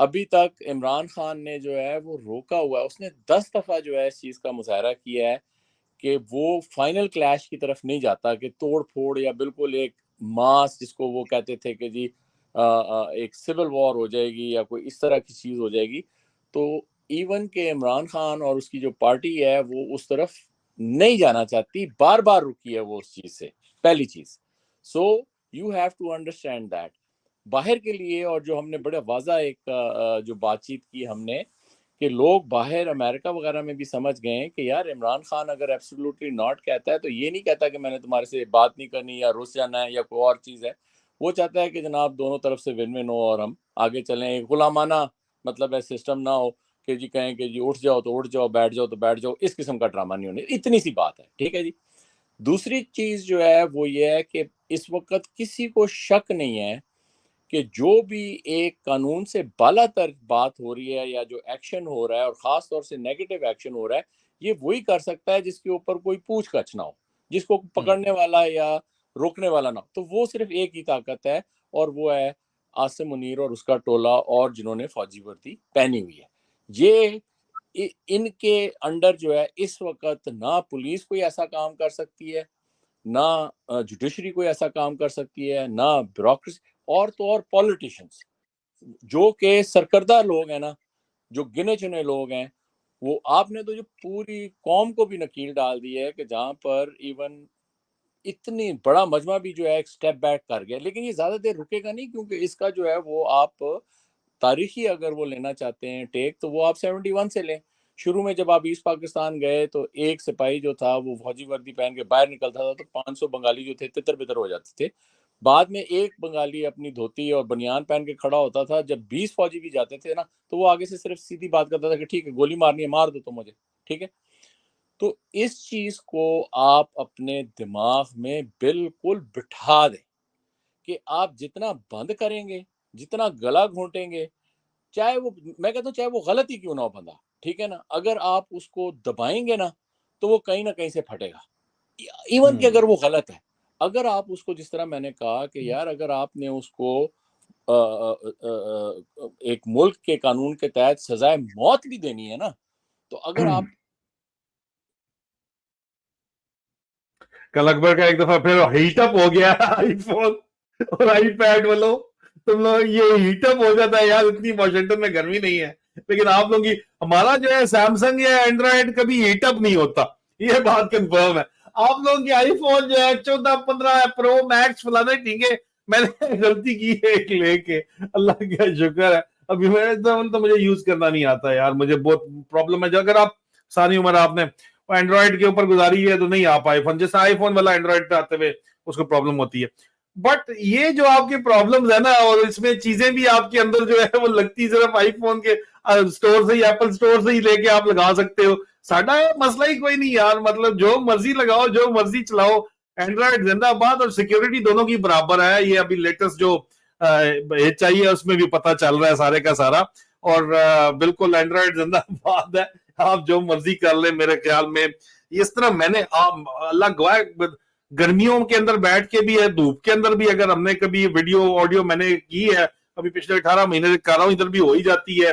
अभी तक इमरान खान ने जो है वो रोका हुआ है, उसने 10 दफा जो है इस चीज का मुजाहरा किया है कि वो फाइनल क्लैश की तरफ नहीं जाता, कि तोड़ फोड़ या बिल्कुल एक मास, जिसको वो कहते थे कि जी एक सिविल वॉर हो जाएगी या कोई इस तरह की चीज हो जाएगी। तो इवन के इमरान खान और उसकी जो पार्टी है वो उस तरफ नहीं जाना चाहती, बार बार रुकी है वो उस चीज से, पहली चीज। So you have to understand that. बाहर के लिए, और जो हमने बड़े वाजा एक जो बातचीत की हमने, कि लोग बाहर अमेरिका वगैरह में भी समझ गए हैं कि यार इमरान खान अगर एब्सोल्युटली नॉट कहता है तो ये नहीं कहता कि मैंने तुम्हारे से बात नहीं करनी या रुस जाना है या कोई और चीज़ है। वो चाहता है कि जनाब दोनों तरफ से विन विन हो और हम आगे चलें, एक गुलामाना मतलब है सिस्टम ना हो कि जी कहें कि जी उठ जाओ तो उठ जाओ, बैठ जाओ तो बैठ जाओ, इस किस्म का ड्रामा नहीं होने। इतनी सी बात है, ठीक है जी। दूसरी चीज़ जो है वो ये है कि इस वक्त किसी को शक नहीं है कि जो भी एक कानून से बालातर बात हो रही है या जो एक्शन हो रहा है, और ख़ास तौर से नेगेटिव एक्शन हो रहा है, ये वही कर सकता है जिसके ऊपर कोई पूछ कछ ना हो, जिसको पकड़ने वाला या रोकने वाला ना हो। तो वो सिर्फ एक ही ताकत है, और वो है आसिम मुनीर और उसका टोला, और जिन्होंने फौजी वर्दी पहनी हुई है। ये इनके अंडर जो है इस वक्त ना पुलिस कोई ऐसा काम कर सकती है, ना जुडिशरी कोई ऐसा काम कर सकती है, ना ब्यूरोक्रेसी, और तो और पॉलिटिशियंस जो के सरकर्दा लोग हैं ना, जो गिने चुने लोग हैं, वो आपने तो जो पूरी कौम को भी नकील डाल दी है कि जहां पर इवन इतनी बड़ा मजमा भी जो है एक स्टेप बैक कर गया। लेकिन ये ज्यादा देर रुकेगा नहीं, क्योंकि इसका जो है वो आप तारीखी अगर वो लेना चाहते हैं टेक, तो वो आप 71 से लें। शुरू में जब आप ईस्ट पाकिस्तान गए तो एक सिपाही जो था वो फौजी वर्दी पहन के बाहर निकलता था तो 500 बंगाली जो थे तितर बितर हो जाते थे। बाद में एक बंगाली अपनी धोती और बनियान पहन के खड़ा होता था। जब 20 फौजी भी जाते थे ना तो वो आगे से सिर्फ सीधी बात करता था कि ठीक है, गोली मारनी है मार दो तो मुझे, ठीक है। तो इस चीज को आप अपने दिमाग में बिल्कुल बिठा दें कि आप जितना बंद करेंगे, जितना गला घोंटेंगे, चाहे वो, मैं कहता हूँ चाहे वो गलत ही क्यों ना हो बंदा, ठीक है ना, अगर आप उसको दबाएंगे ना तो वो कहीं ना कहीं से फटेगा। इवन कि अगर वो गलत है, अगर आप उसको, जिस तरह मैंने कहा कि यार अगर आपने उसको एक मुल्क के कानून के तहत सजाए मौत भी देनी है ना, तो अगर आप कल अकबर का एक दफा फिर हीटअप हो गया आईफोन और आईपैड वालों, तुम लोग ये हीटअप हो जाता है यार, इतनी वॉशिंगटन में गर्मी नहीं है, लेकिन आप लोग की, हमारा जो है सैमसंग या एंड्रॉइड कभी हीटअप नहीं होता, ये बात कंफर्म है। आप लोगों की आईफोन जो है 14 15 प्रो मैक्स फलाने, ठीक है, मैंने गलती की है एक लेके, अल्लाह का शुक्र है। अभी तो मुझे यूज करना नहीं आता यार, मुझे बहुत प्रॉब्लम है। अगर आप सारी उम्र आपने एंड्रॉइड के ऊपर गुजारी है तो नहीं आप आईफोन, जैसे आईफोन वाला एंड्रॉइड पे आते हुए उसको प्रॉब्लम होती है। बट ये जो आपकी प्रॉब्लम्स है ना, और इसमें चीजें भी आपके अंदर जो है वो लगती सिर्फ आईफोन के स्टोर से ही, एप्पल स्टोर से ही लेके आप लगा सकते हो। साडा मसला ही कोई नहीं यार, मतलब जो मर्जी लगाओ, जो मर्जी चलाओ, एंड्रॉइड जिंदाबाद, और सिक्योरिटी दोनों की बराबर है। ये अभी लेटेस्ट जो चाहिए उसमें भी पता चल रहा है सारे का सारा, और बिल्कुल एंड्रॉइड जिंदाबाद है। आप जो मर्जी कर ले, मेरे ख्याल में इस तरह मैंने अल्लाह गवाह, गर्मियों के अंदर बैठ के भी है, धूप के अंदर भी, अगर हमने कभी वीडियो ऑडियो मैंने की है अभी पिछले 18 महीने से कर रहा हूं, इधर भी हो ही जाती है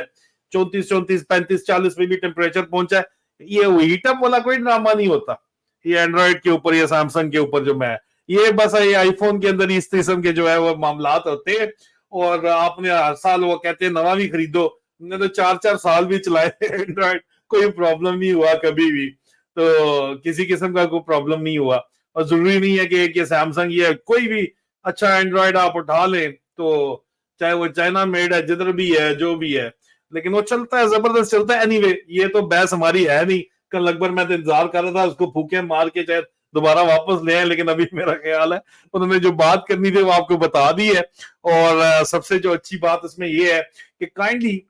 34 34 35 40 में भी टेम्परेचर पहुंचा है। ये हीटअप वाला कोई ड्रामा नहीं होता ये एंड्रॉइड के ऊपर या सैमसंग के ऊपर जो मैं, ये बस ये आईफोन के अंदर इस किस्म के जो है वो मामलात होते हैं। और आपने हर साल वो कहते हैं नवा भी खरीदो, हमने तो 4 4 साल भी चलाए एंड्रॉइड, कोई प्रॉब्लम नहीं हुआ कभी भी, तो किसी किस्म का कोई प्रॉब्लम नहीं हुआ। और जरूरी नहीं है कि सैमसंग या कोई भी अच्छा एंड्रॉइड आप उठा लें तो चाहे वो चाइना मेड है, जिधर भी है, जो भी है, लेकिन वो चलता है, जबरदस्त चलता है। एनीवे ये तो बहस हमारी है नहीं। कल अकबर मैं तो इंतजार कर रहा था उसको फूके मार के चाहे दोबारा वापस ले आए, लेकिन अभी मेरा ख्याल है उन्होंने जो बात करनी थी वो आपको बता दी है। और सबसे जो अच्छी बात इसमें ये है कि काइंडली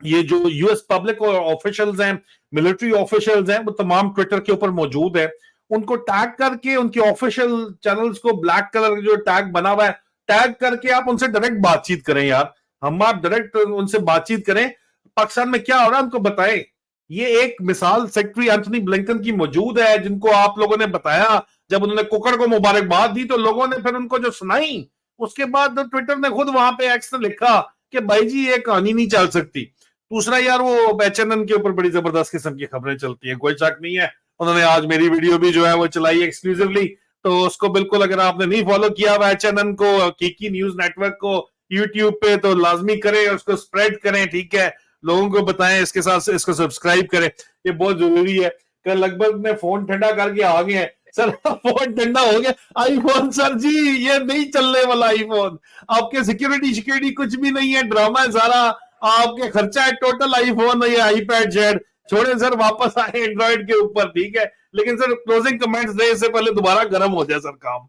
ये जो यूएस पब्लिक ऑफिशियल्स हैं, मिलिट्री ऑफिशियल्स हैं, वो तमाम ट्विटर के ऊपर मौजूद है। उनको टैग करके, उनके ऑफिशियल चैनल्स को ब्लैक कलर का जो टैग बना हुआ है, टैग करके आप उनसे डायरेक्ट बातचीत करें यार। हम आप डायरेक्ट उनसे बातचीत करें, पाकिस्तान में क्या हो रहा है उनको बताएं। ये एक मिसाल सेक्रेटरी एंथनी ब्लिंकन की मौजूद है, जिनको आप लोगों ने बताया, जब उन्होंने कुकर को मुबारकबाद दी तो लोगों ने फिर उनको जो सुनाई, उसके बाद ट्विटर ने खुद वहां पे एक्स लिखा कि भाई जी ये कहानी नहीं चल सकती। दूसरा यार वो एचएनएन के ऊपर बड़ी जबरदस्त किस्म की खबरें चलती है, कोई शक नहीं है। उन्होंने आज मेरी वीडियो भी जो है वो चलाई एक्सक्लूसिवली, तो उसको बिल्कुल अगर आपने नहीं फॉलो किया हुआ एचएनएन को, कीकी न्यूज नेटवर्क को यूट्यूब पे, तो लाजमी करें, उसको स्प्रेड करें, ठीक है, लोगों को बताएं, इसके साथ इसको सब्सक्राइब करें, ये बहुत जरूरी है। कल लगभग में फोन ठंडा करके आ गए हैं सर, फोन ठंडा हो गया, आईफोन सर जी ये नहीं चलने वाला आईफोन, आपके सिक्योरिटी कुछ भी नहीं है, ड्रामा है सारा, आपके खर्चा है टोटल आईफोन या आईपैड जेड, छोड़े सर, वापस आए एंड्रॉइड के ऊपर, ठीक है। लेकिन सर क्लोजिंग कमेंट्स दे इससे पहले दोबारा गर्म हो जाए सर काम।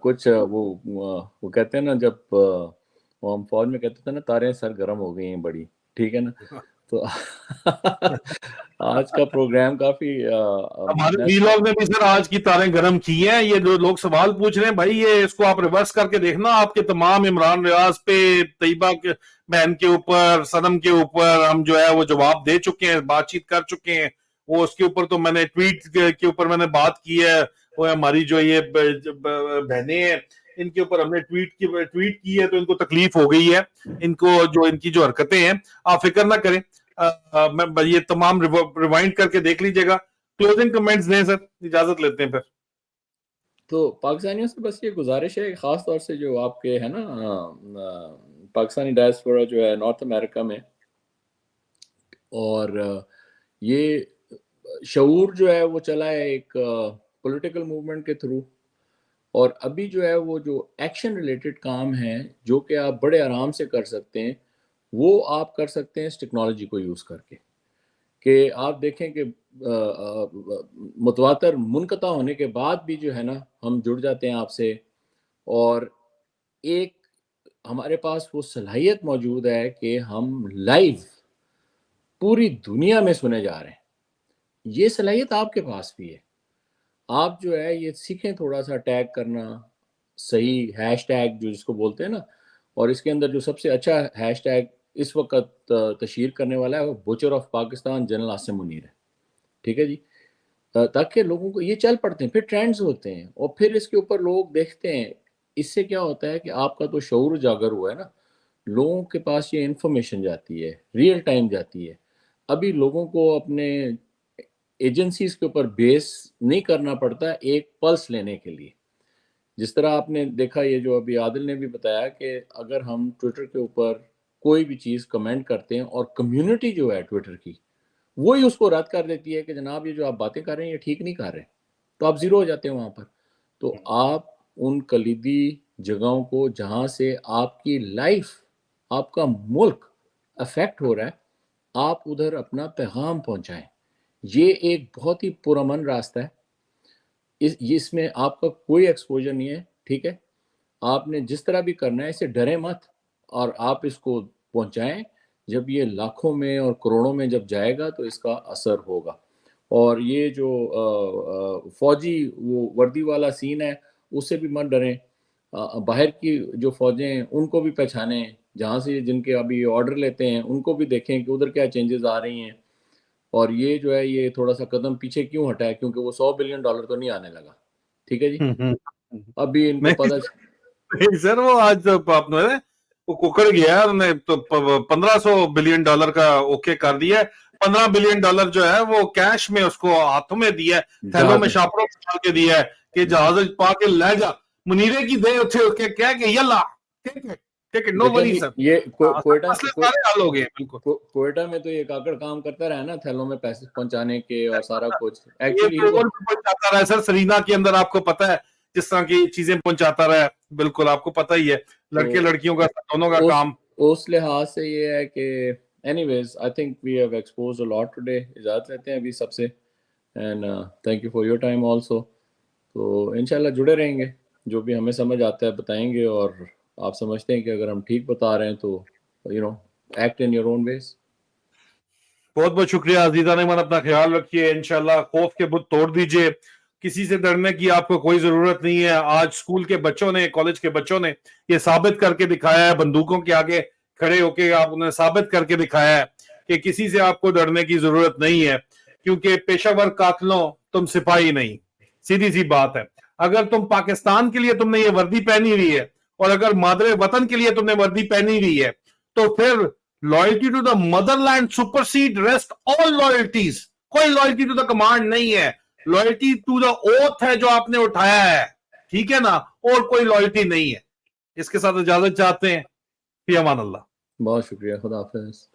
कुछ वो कहते हैं ना, जब वो हम फौज में कहते थे ना, तारे सर गर्म हो गई हैं बड़ी, ठीक है ना। तो आज का प्रोग्राम काफी हमारे वीलॉग ने भी सर आज की तारें गर्म की हैं। ये जो लोग सवाल पूछ रहे हैं भाई, ये इसको आप रिवर्स करके देखना, आपके तमाम इमरान रियाज पे, तैयबा के बहन के ऊपर, सनम के ऊपर हम जो है वो जवाब दे चुके हैं, बातचीत कर चुके हैं। वो उसके ऊपर तो मैंने ट्वीट के ऊपर मैंने बात की है, वो हमारी जो ये बहनें हैं इनके ऊपर हमने ट्वीट की है, तो इनको तकलीफ हो गई है, इनको जो इनकी जो हरकतें हैं, आप फिक्र ना करें। ये तमाम रिवाइंड करके देख लीजिएगा। क्लोजिंग कमेंट्स दें सर, इजाजत लेते हैं फिर। तो पाकिस्तानियों से बस ये गुजारिश है, खास तौर से जो आपके है ना पाकिस्तानी डायस्पोरा जो है नॉर्थ अमेरिका में, और ये शऊर जो है वो चला है एक पॉलिटिकल मूवमेंट के थ्रू, और अभी जो है वो जो एक्शन रिलेटेड काम है जो कि आप बड़े आराम से कर सकते हैं, वो आप कर सकते हैं इस टेक्नोलॉजी को यूज़ करके। कि आप देखें कि मुतवातर मुनक़ता होने के बाद भी जो है ना हम जुड़ जाते हैं आपसे, और एक हमारे पास वो सलाहियत मौजूद है कि हम लाइव पूरी दुनिया में सुने जा रहे हैं। ये सलाहियत आपके पास भी है। आप जो है ये सीखें थोड़ा सा टैग करना, सही हैशटैग जो जिसको बोलते हैं ना, और इसके अंदर जो सबसे अच्छा हैशटैग इस वक्त तशहीर करने वाला है वो butcher of Pakistan general Asim Munir है। ठीक है जी। ताकि लोगों को ये चल पड़ते हैं, फिर ट्रेंड्स होते हैं और फिर इसके ऊपर लोग देखते हैं। इससे क्या होता है कि आपका तो शऊर उजागर हुआ है ना, लोगों के पास ये इंफॉर्मेशन जाती है, रियल टाइम जाती है। अभी लोगों को अपने एजेंसीज के ऊपर बेस नहीं करना पड़ता एक पल्स लेने के लिए। जिस तरह आपने देखा, ये जो अभी आदिल ने भी बताया कि अगर हम ट्विटर के ऊपर कोई भी चीज़ कमेंट करते हैं और कम्युनिटी जो है ट्विटर की वही उसको रद्द कर देती है कि जनाब ये जो आप बातें कर रहे हैं ये ठीक नहीं कर रहे, तो आप ज़ीरो हो जाते हैं वहाँ पर। तो आप उन कलीदी जगहों को जहाँ से आपकी लाइफ, आपका मुल्क अफेक्ट हो रहा है, आप उधर अपना पैगाम पहुँचाएं। ये एक बहुत ही पुरअमन रास्ता है। इसमें आपका कोई एक्सपोजर नहीं है। ठीक है, आपने जिस तरह भी करना है इसे डरे मत, और आप इसको पहुंचाएं। जब ये लाखों में और करोड़ों में जब जाएगा तो इसका असर होगा। और ये जो फौजी वो वर्दी वाला सीन है उससे भी मत डरें। बाहर की जो फौजें हैं उनको भी पहचानें, जहाँ से जिनके अभी ऑर्डर लेते हैं उनको भी देखें कि उधर क्या चेंजेस आ रही हैं। और ये जो है ये थोड़ा सा कदम पीछे क्यों हटा है, क्योंकि वो $100 बिलियन तो नहीं आने लगा। ठीक है जी। अभी इनको नहीं पता नहीं सर, वो आज आपने वो कुकर गया, उन्होंने तो $1500 बिलियन का ओके कर दिया है। $15 बिलियन जो है वो कैश में उसको हाथों में दिया है, थैलों में शापरों में डाल के दिया है कि जहाज पा के ले जा, मुनीरे की दे उठे के क्या के यल्ला, ठीक है ठीक है, नो वरी सर। ये कोयटा मसले सारे हल हो गए बिल्कुल। कोयटा में तो ये काकड़ काम करता रहा ना, थैलों में पैसे पहुंचाने के और सारा कुछ। ये एक्चुअली तो और भी पहुंचाता रहा है सर, सरीना के अंदर आपको पता है जिस तरह की चीजें पहुंचाता रहा है, बिल्कुल आपको पता ही है, लड़के लड़कियों का दोनों का काम। उस लिहाज से ये है कि anyways I think we have exposed a lot today. इजाजत लेते हैं अभी सबसे, and thank you for your time also. तो इंशाल्लाह जुड़े रहेंगे, जो भी हमें समझ आता है बताएंगे, और आप समझते हैं कि अगर हम ठीक बता रहे हैं तो act in your own ways. बहुत बहुत शुक्रिया अजीजा ने, मन अपना ख्याल रखिए, इंशाल्लाह खौफ के बुत तोड़ दीजिए, किसी से डरने की आपको कोई जरूरत नहीं है। आज स्कूल के बच्चों ने, कॉलेज के बच्चों ने ये साबित करके दिखाया है, बंदूकों के आगे खड़े होके आपने साबित करके दिखाया है कि किसी से आपको डरने की जरूरत नहीं है, क्योंकि पेशावर कातलों तुम सिपाही नहीं। सीधी सी बात है, अगर तुम पाकिस्तान के लिए तुमने ये वर्दी पहनी हुई है और अगर मादरे वतन के लिए तुमने वर्दी पहनी हुई है, तो फिर loyalty to the motherland supersede rest all loyalties. कोई लॉयल्टी टू द कमांड नहीं है, लॉयल्टी टू द ओथ है जो आपने उठाया है, ठीक है ना, और कोई लॉयल्टी नहीं है। इसके साथ इजाजत चाहते हैं, फी अमान अल्लाह। बहुत शुक्रिया, खुदा हाफिज।